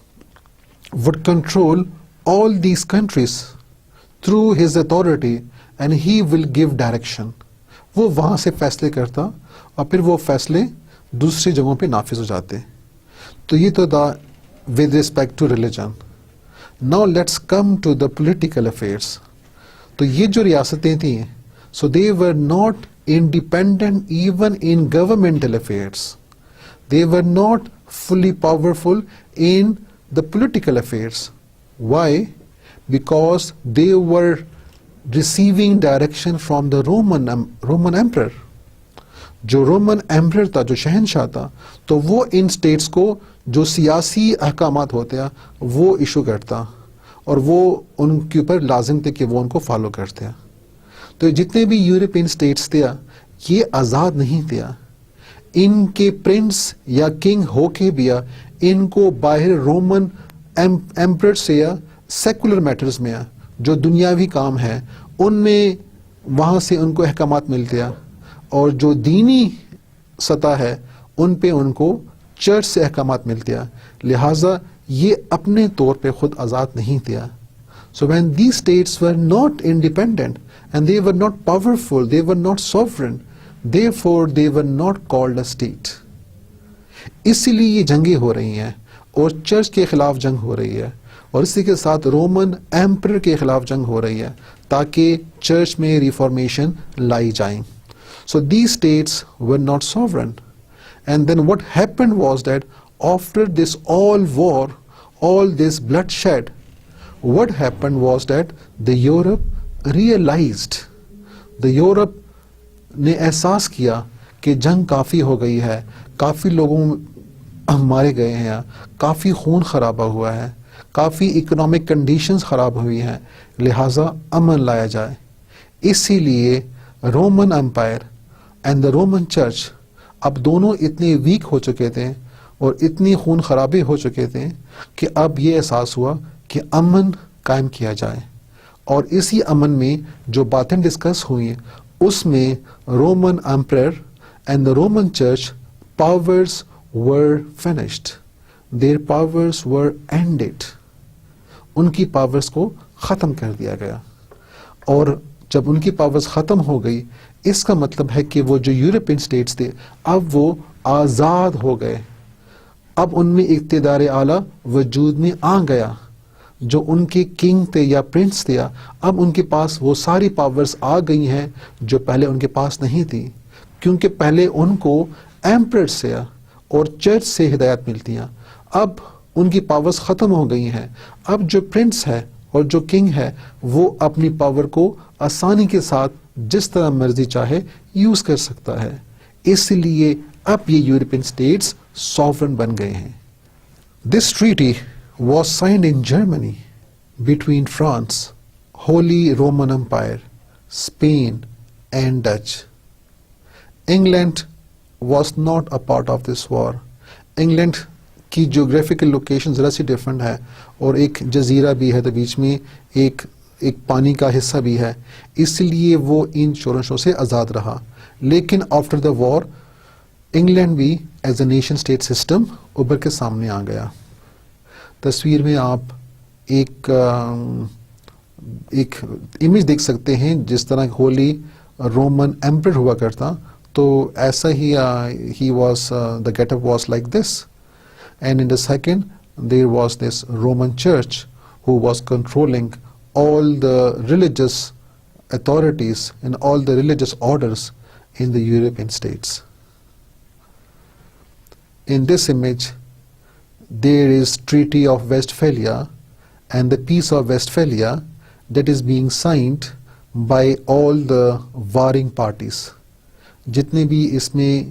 would control all these countries through his authority and he will give direction. وہ وہاں سے فیصلے کرتا اور پھر وہ فیصلے دوسری جگہوں پہ نافذ ہو جاتے. تو یہ تو تھا with respect to religion. Now let's come to the political affairs. تو یہ جو ریاستیں تھیں, so they were not independent even in governmental affairs. They were not fully powerful in the political affairs. Why? Because they were receiving direction from the Roman emperor. جو Roman emperor تھا, جو شہنشاہ تھا, تو وہ ان اسٹیٹس کو جو سیاسی احکامات ہوتے ہیں وہ ایشو کرتا اور وہ ان کے اوپر لازم تھے کہ وہ ان کو فالو کرتے ہیں. تو جتنے بھی یورپین اسٹیٹس تھے یہ آزاد نہیں تھے. ان کے پرنس یا کنگ ہو کے بھی ان کو باہر رومن ایمپرر سے یا سیکولر میٹرز میں جو دنیاوی کام ہے ان میں وہاں سے ان کو احکامات ملتے ہیں, اور جو دینی سطح ہے ان پہ ان کو چرچ سے احکامات ملتے ہیں. لہٰذا یہ اپنے طور پہ خود آزاد نہیں تھے. So when these states were not independent and they were not powerful, they were not sovereign, therefore they were not called a state. اسی لیے یہ جنگیں ہو رہی ہیں اور چرچ کے خلاف جنگ ہو رہی ہے, اور اسی کے ساتھ رومن ایمپرر کے خلاف جنگ ہو رہی ہے تاکہ چرچ میں ریفارمیشن لائی جائیں. So these states were not sovereign. And then what happened was that after this all war, all this bloodshed, what happened was that the Europe realized, the Europe نے احساس کیا کہ جنگ کافی ہو گئی ہے, کافی لوگوں مارے گئے ہیں, کافی خون خرابہ ہوا ہے, کافی اکنامک کنڈیشنز خراب ہوئی ہیں, لہٰذا امن لایا جائے. اسی لیے Roman empire and the Roman church اب دونوں اتنے ویک ہو چکے تھے اور اتنی خون خرابے ہو چکے تھے کہ اب یہ احساس ہوا کہ امن قائم کیا جائے. اور اسی امن میں جو باتیں ڈسکس ہوئی اس میں Roman emperor and the Roman church powers were finished, their powers were ended. ان کی پاورز کو ختم کر دیا گیا. اور جب ان کی پاورز ختم ہو گئی اس کا مطلب ہے کہ وہ جو یورپین اسٹیٹس تھے اب وہ آزاد ہو گئے. اب ان میں اقتدار اعلیٰ وجود میں آ گیا. جو ان کے کنگ تھے یا پرنس تھے اب ان کے پاس وہ ساری پاورز آ گئی ہیں جو پہلے ان کے پاس نہیں تھی, کیونکہ پہلے ان کو ایمپرر سے اور چرچ سے ہدایت ملتی ہیں. اب ان کی پاورز ختم ہو گئی ہیں. اب جو پرنس ہے اور جو کنگ ہے وہ اپنی پاور کو آسانی کے ساتھ جس طرح مرضی چاہے یوز کر سکتا ہے. اس لیے اب یہ یورپین اسٹیٹس سوورن بن گئے ہیں. This treaty was signed in Germany between France, Holy Roman Empire, Spain and Dutch. England was not a part of this war. England کی جیوگرافیکل لوکیشن ذرا سی ڈفرینٹ ہے اور ایک جزیرہ بھی ہے تو بیچ میں ایک پانی کا حصہ بھی ہے, اس لیے وہ ان شورشوں سے آزاد رہا. لیکن آفٹر دا وار انگلینڈ بھی as a nation state system ابھر کے سامنے آ گیا. تصویر میں آپ ایک امیج دیکھ سکتے ہیں جس طرح ہولی رومن ایمپرر ہوا کرتا, تو ایسا ہی was the getup was like this. And in the second, there was this Roman church who was controlling all the religious authorities and all the religious orders in the European states. In this image, there is Treaty of Westphalia and the Peace of Westphalia that is being signed by all the warring parties. جتنے بھی اس میں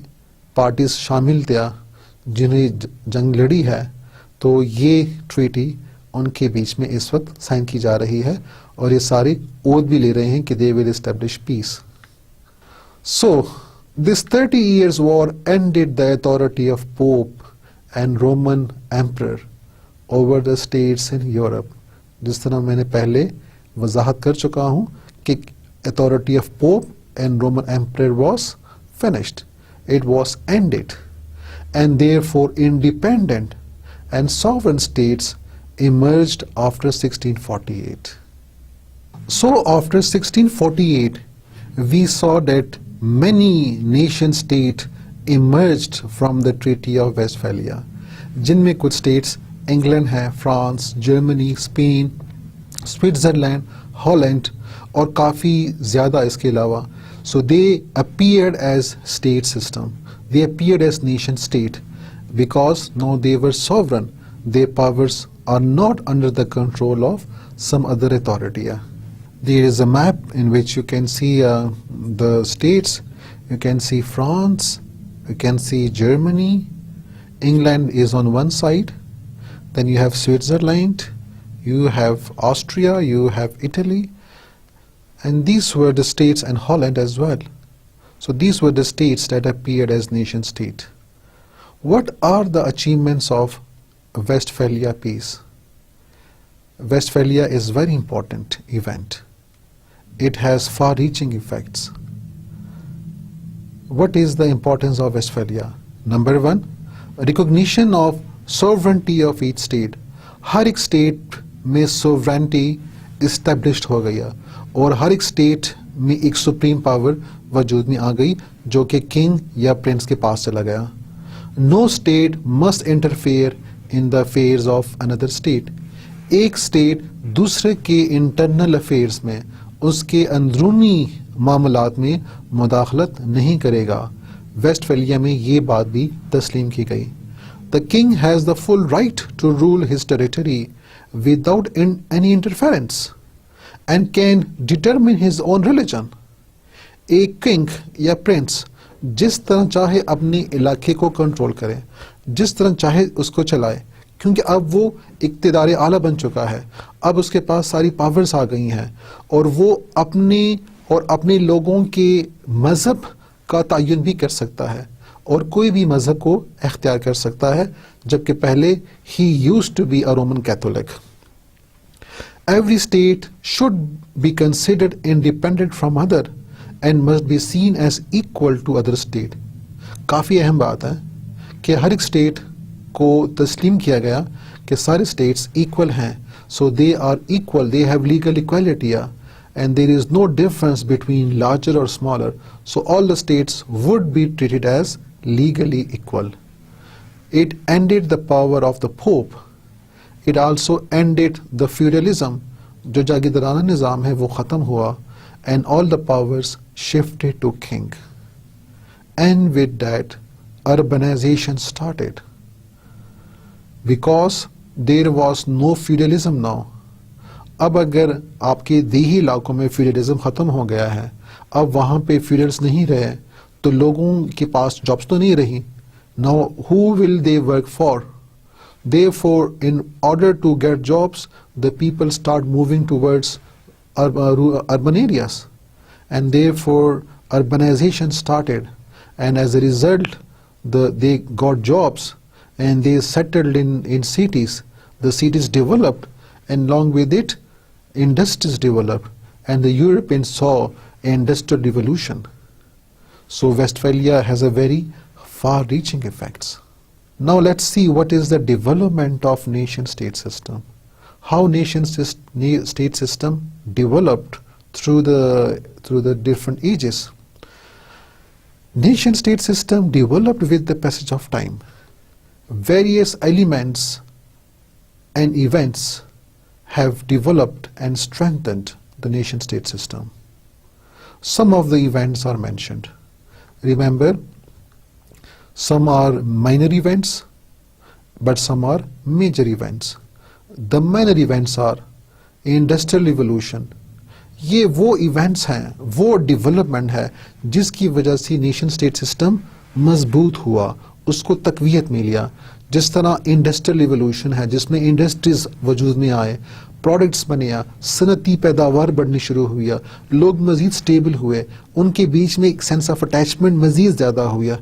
parties شامل تھا جنہیں جنگ لڑی ہے، تو یہ ٹریٹی ان کے بیچ میں اس وقت سائن کی جا رہی ہے، اور یہ سارے اوتھ بھی لے رہے ہیں کہ they will establish peace. So this 30 years war ended the authority of Pope and Roman Emperor over the states in Europe. جس طرح میں نے پہلے وضاحت کر چکا ہوں کہ authority of Pope and Roman Emperor was finished. It was ended. And therefore independent and sovereign states emerged after 1648. So after 1648, we saw that many nation states emerged from the Treaty of Westphalia. جن میں کچھ states England ہے، France, Germany, Spain, Switzerland, Holland اور کافی زیادہ اس کے علاوہ. So they appeared as state system. They appeared as nation state because now they were sovereign. Their powers are not under the control of some other authority. There is a map in which you can see the states. You can see France, you can see Germany, England is on one side, then you have Switzerland, you have Austria, you have Italy, and these were the states, and Holland as well. So these were the states that appeared as nation state. What are the achievements of Westphalia peace? Westphalia is a very important event. It has far-reaching effects. What is the importance of Westphalia? Number one, recognition of sovereignty of each state. ہر ایک state میں sovereignty established ہو گیا، اور ہر ایک state میں ایک supreme power وجود میں آ گئی جو کہ کنگ یا پرنس کے پاس چلا گیا. No state must interfere in the affairs of another state. ایک اسٹیٹ دوسرے کے انٹرنل افیئرس میں، اس کے اندرونی معاملات میں مداخلت نہیں کرے گا. ویسٹ فیلیا میں یہ بات بھی تسلیم کی گئی. The king has the full right to rule his territory without any interference and can determine his own religion. ایک کنگ یا پرنس جس طرح چاہے اپنے علاقے کو کنٹرول کرے، جس طرح چاہے اس کو چلائے، کیونکہ اب وہ اقتدار اعلیٰ بن چکا ہے، اب اس کے پاس ساری پاورز آ گئی ہیں، اور وہ اپنے اور اپنے لوگوں کے مذہب کا تعین بھی کر سکتا ہے، اور کوئی بھی مذہب کو اختیار کر سکتا ہے، جبکہ پہلے ہی used to be a Roman Catholic. Every state should be considered independent from other and must be seen as equal to other state. کافی اہم بات ہے کہ ہر ایک اسٹیٹ کو تسلیم کیا گیا کہ سارے اسٹیٹس ایکول ہیں. So they are equal, they have legal equality, and there is no difference between larger or smaller. So all the states would be treated as legally equal. It ended the power of the Pope. It also ended the feudalism. جو جاگیردارانہ نظام ہے وہ ختم ہوا, and all the powers shifted to king. And with that, urbanization started. Because there was no feudalism now. اب اگر آپ کے دیہی علاقوں میں فیوڈلزم ختم ہو گیا ہے, اب وہاں پہ فیوڈلز نہیں رہے, تو لوگوں کے پاس جابس تو نہیں رہی. Now who will they work for? Therefore, in order to get jobs, the people start moving towards urban areas, and therefore urbanization started, and as a result they got jobs and they settled in cities. The cities developed, and along with it industries developed, and the Europeans saw industrial revolution. So Westphalia has a very far-reaching effects. Now let's see what is the development of nation-state system. How nation-state system developed through the different ages. Nation-state system developed with the passage of time. Various elements and events have developed and strengthened the nation-state system. Some of the events are mentioned. Remember, some are minor events, but some are major events. The minor events are industrial revolution. یہ وہ events ہیں, وہ development ہے جس کی وجہ سے nation state system مضبوط ہوا, اس کو تقویت ملیا. جس طرح انڈسٹریل ریولوشن ہے جس میں انڈسٹریز وجود میں آئے, پروڈکٹس بنیا, صنعتی پیداوار بڑھنی شروع ہوئی, لوگ مزید سٹیبل ہوئے, ان کے بیچ میں ایک سینس آف اٹیچمنٹ مزید زیادہ ہوا.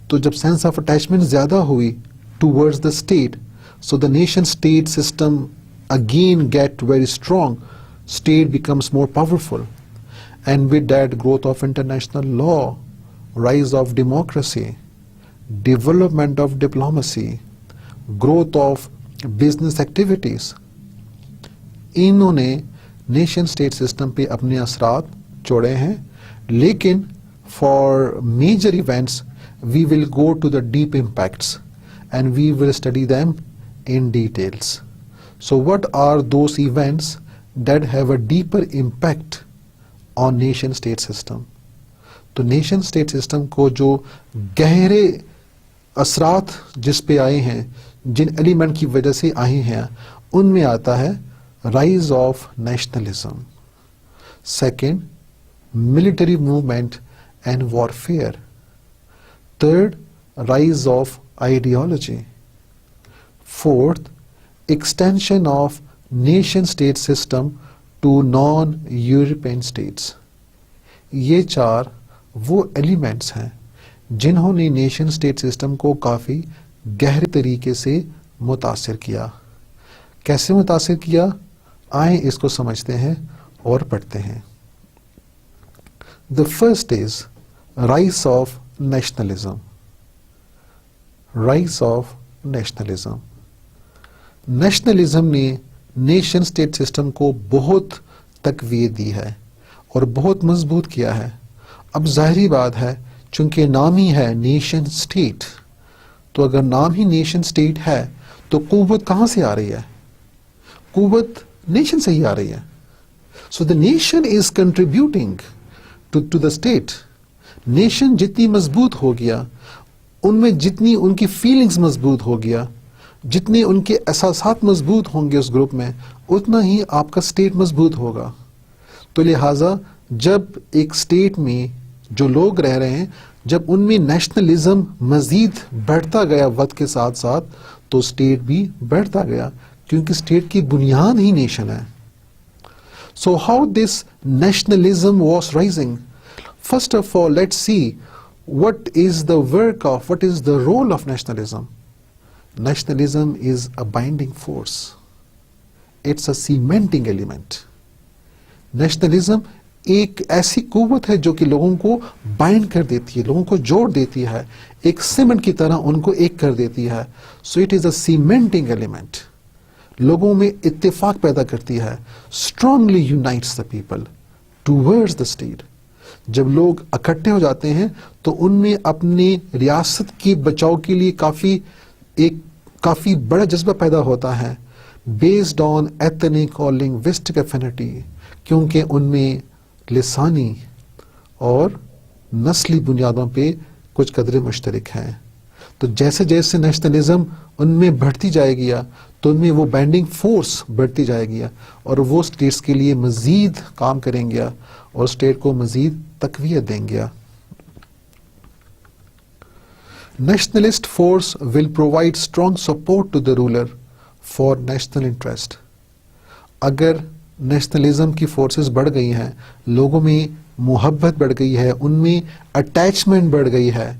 تو جب سینس آف اٹیچمنٹ زیادہ ہوئی towards the state, so the nation state system again get very strong, state becomes more powerful, and with that growth of international law, rise of democracy, development of diplomacy, growth of business activities, انہوں نے nation state system پہ اپنے اثرات چھوڑے ہیں. لیکن for major events we will go to the deep impacts and we will study them in details. So what are those events that have a deeper impact on nation state system? تو nation state system کو جو گہرے اثرات جس پہ آئے ہیں, جن ایلیمنٹ کی وجہ سے آئے ہیں, ان میں آتا ہے rise of nationalism, second military movement and warfare, third rise of ideology, fourth extension of nation state system to non-European states. یہ چار وہ ایلیمنٹس ہیں جنہوں نے نیشن اسٹیٹ سسٹم کو کافی گہرے طریقے سے متاثر کیا. کیسے متاثر کیا, آئیں اس کو سمجھتے ہیں اور پڑھتے ہیں. The first is rise of nationalism. Rise of nationalism. Nationalism نے نیشن اسٹیٹ سسٹم کو بہت تقویت دی ہے اور بہت مضبوط کیا ہے. اب ظاہری بات ہے چونکہ نام ہی ہے نیشن اسٹیٹ, تو اگر نام ہی نیشن اسٹیٹ ہے تو قوت کہاں سے آ رہی ہے؟ قوت نیشن سے ہی آ رہی ہے. So the nation is contributing to the state. Nation جتنی مضبوط ہو گیا, ان میں جتنی ان کی فیلنگز مضبوط ہو گیا, جتنے ان کے احساسات مضبوط ہوں گے اس گروپ میں, اتنا ہی آپ کا اسٹیٹ مضبوط ہوگا. تو لہٰذا جب ایک اسٹیٹ میں جو لوگ رہ رہے ہیں, جب ان میں نیشنلزم مزید بڑھتا گیا وقت کے ساتھ ساتھ, تو اسٹیٹ بھی بڑھتا گیا, کیونکہ اسٹیٹ کی بنیاد ہی نیشن ہے. So how this nationalism was rising. First of all let's see what is the work of, what is the role of nationalism. Nationalism is a binding force. It's a cementing element. Nationalism ایک ایسی قوت ہے جو کہ لوگوں کو bind کر دیتی ہے, لوگوں کو جوڑ دیتی ہے, ایک سیمنٹ کی طرح ان کو ایک کر دیتی ہے. So it is a cementing element. لوگوں میں اتفاق پیدا کرتی ہے, strongly unites the people towards the state. جب لوگ اکٹھے ہو جاتے ہیں تو ان میں اپنے ریاست کی بچاؤ کے لیے کافی بڑا جذبہ پیدا ہوتا ہے, بیسڈ آن ایتھنک اور لنگوسٹک افینٹی, کیونکہ ان میں لسانی اور نسلی بنیادوں پہ کچھ قدرے مشترک ہیں. تو جیسے جیسے نیشنلزم ان میں بڑھتی جائے گیا تو ان میں وہ بائنڈنگ فورس بڑھتی جائے گیا, اور وہ اسٹیٹس کے لیے مزید کام کریں گیا اور اسٹیٹ کو مزید تقویت دیں گیا. Nationalist force will provide strong support to the ruler for national interest. اگر نیشنلزم کی فورسز بڑھ گئی ہیں, لوگوں میں محبت بڑھ گئی ہے, ان میں اٹیچمنٹ بڑھ گئی ہے,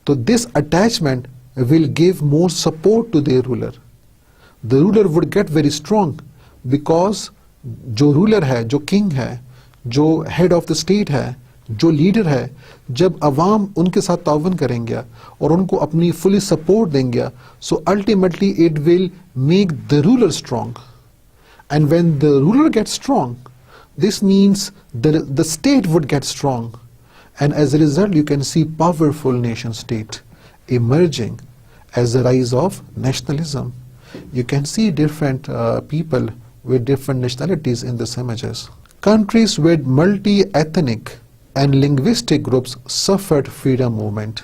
تو this attachment will give more support to their ruler. The ruler would get very strong because جو رولر ہے, جو کنگ ہے, جو ہیڈ آف دا اسٹیٹ ہے, جو لیڈر ہے, جب عوام ان کے ساتھ تعاون کریں گے اور ان کو اپنی فلی سپورٹ دیں گے, so ultimately it will make the ruler strong. And when the ruler get strong, this means the state would get strong, and as a result you can see powerful nation state emerging as a rise of nationalism. You can see different people with different nationalities in these images. Countries with multi-ethnic and linguistic groups suffered freedom movement.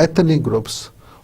ethnic groups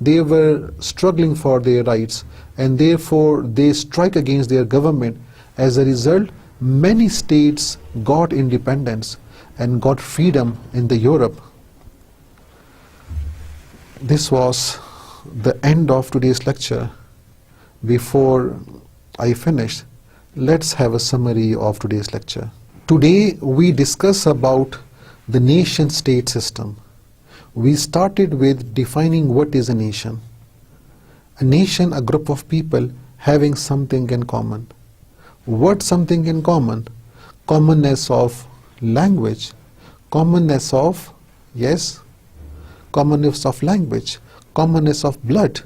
they were struggling for their rights and therefore they strike against their government. As a result, many states got independence and got freedom in the Europe. This was the end of today's lecture. Before I finish, let's have a summary of today's lecture. Today we discuss about the nation-state system. We started with defining what is a nation. A nation, a group of people having something in common. What something in common? Commonness of language, commonness of, yes, commonness of language, commonness of blood,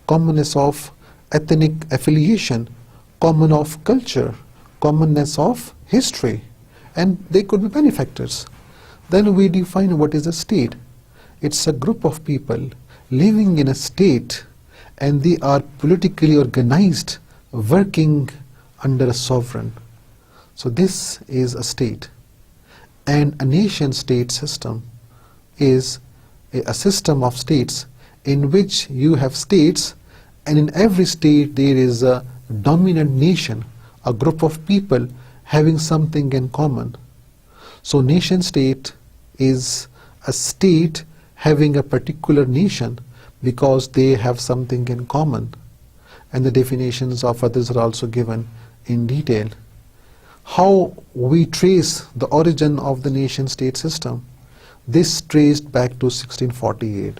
commonness of ethnic affiliation, common of culture, commonness of history, and they could be many factors. Then we define what is a state. It's a group of people living in a state and they are politically organized, working under a sovereign. So this is a state. And a nation-state system is a system of states in which you have states, and in every state there is a dominant nation, a group of people having something in common. So nation-state is a state having a particular nation because they have something in common. And the definitions of others are also given in detail. How we trace the origin of the nation-state system? This traced back to 1648.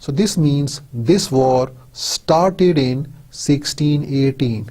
So this means this war started in 1618.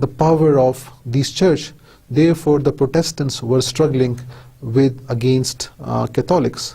the power of this church. Therefore the Protestants were struggling against Catholics.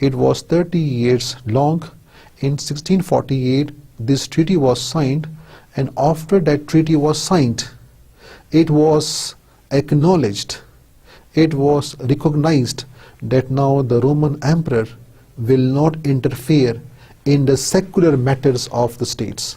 it was 30 years long. In 1648 this treaty was signed, and after that treaty was signed, it was acknowledged, it was recognized that now the Roman emperor will not interfere in the secular matters of the states.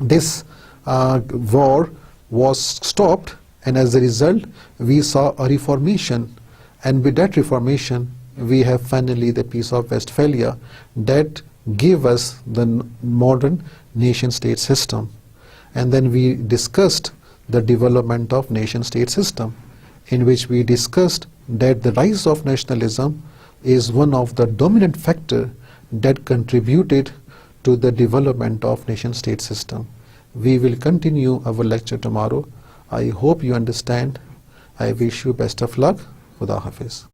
this war was stopped, and as a result we saw a reformation, and with that reformation we have finally the Peace of Westphalia that gave us the modern nation-state system. And then we discussed the development of nation-state system, in which we discussed that the rise of nationalism is one of the dominant factor that contributed to the development of nation-state system. We will continue our lecture tomorrow. I hope you understand. I wish you best of luck. Khuda Hafiz.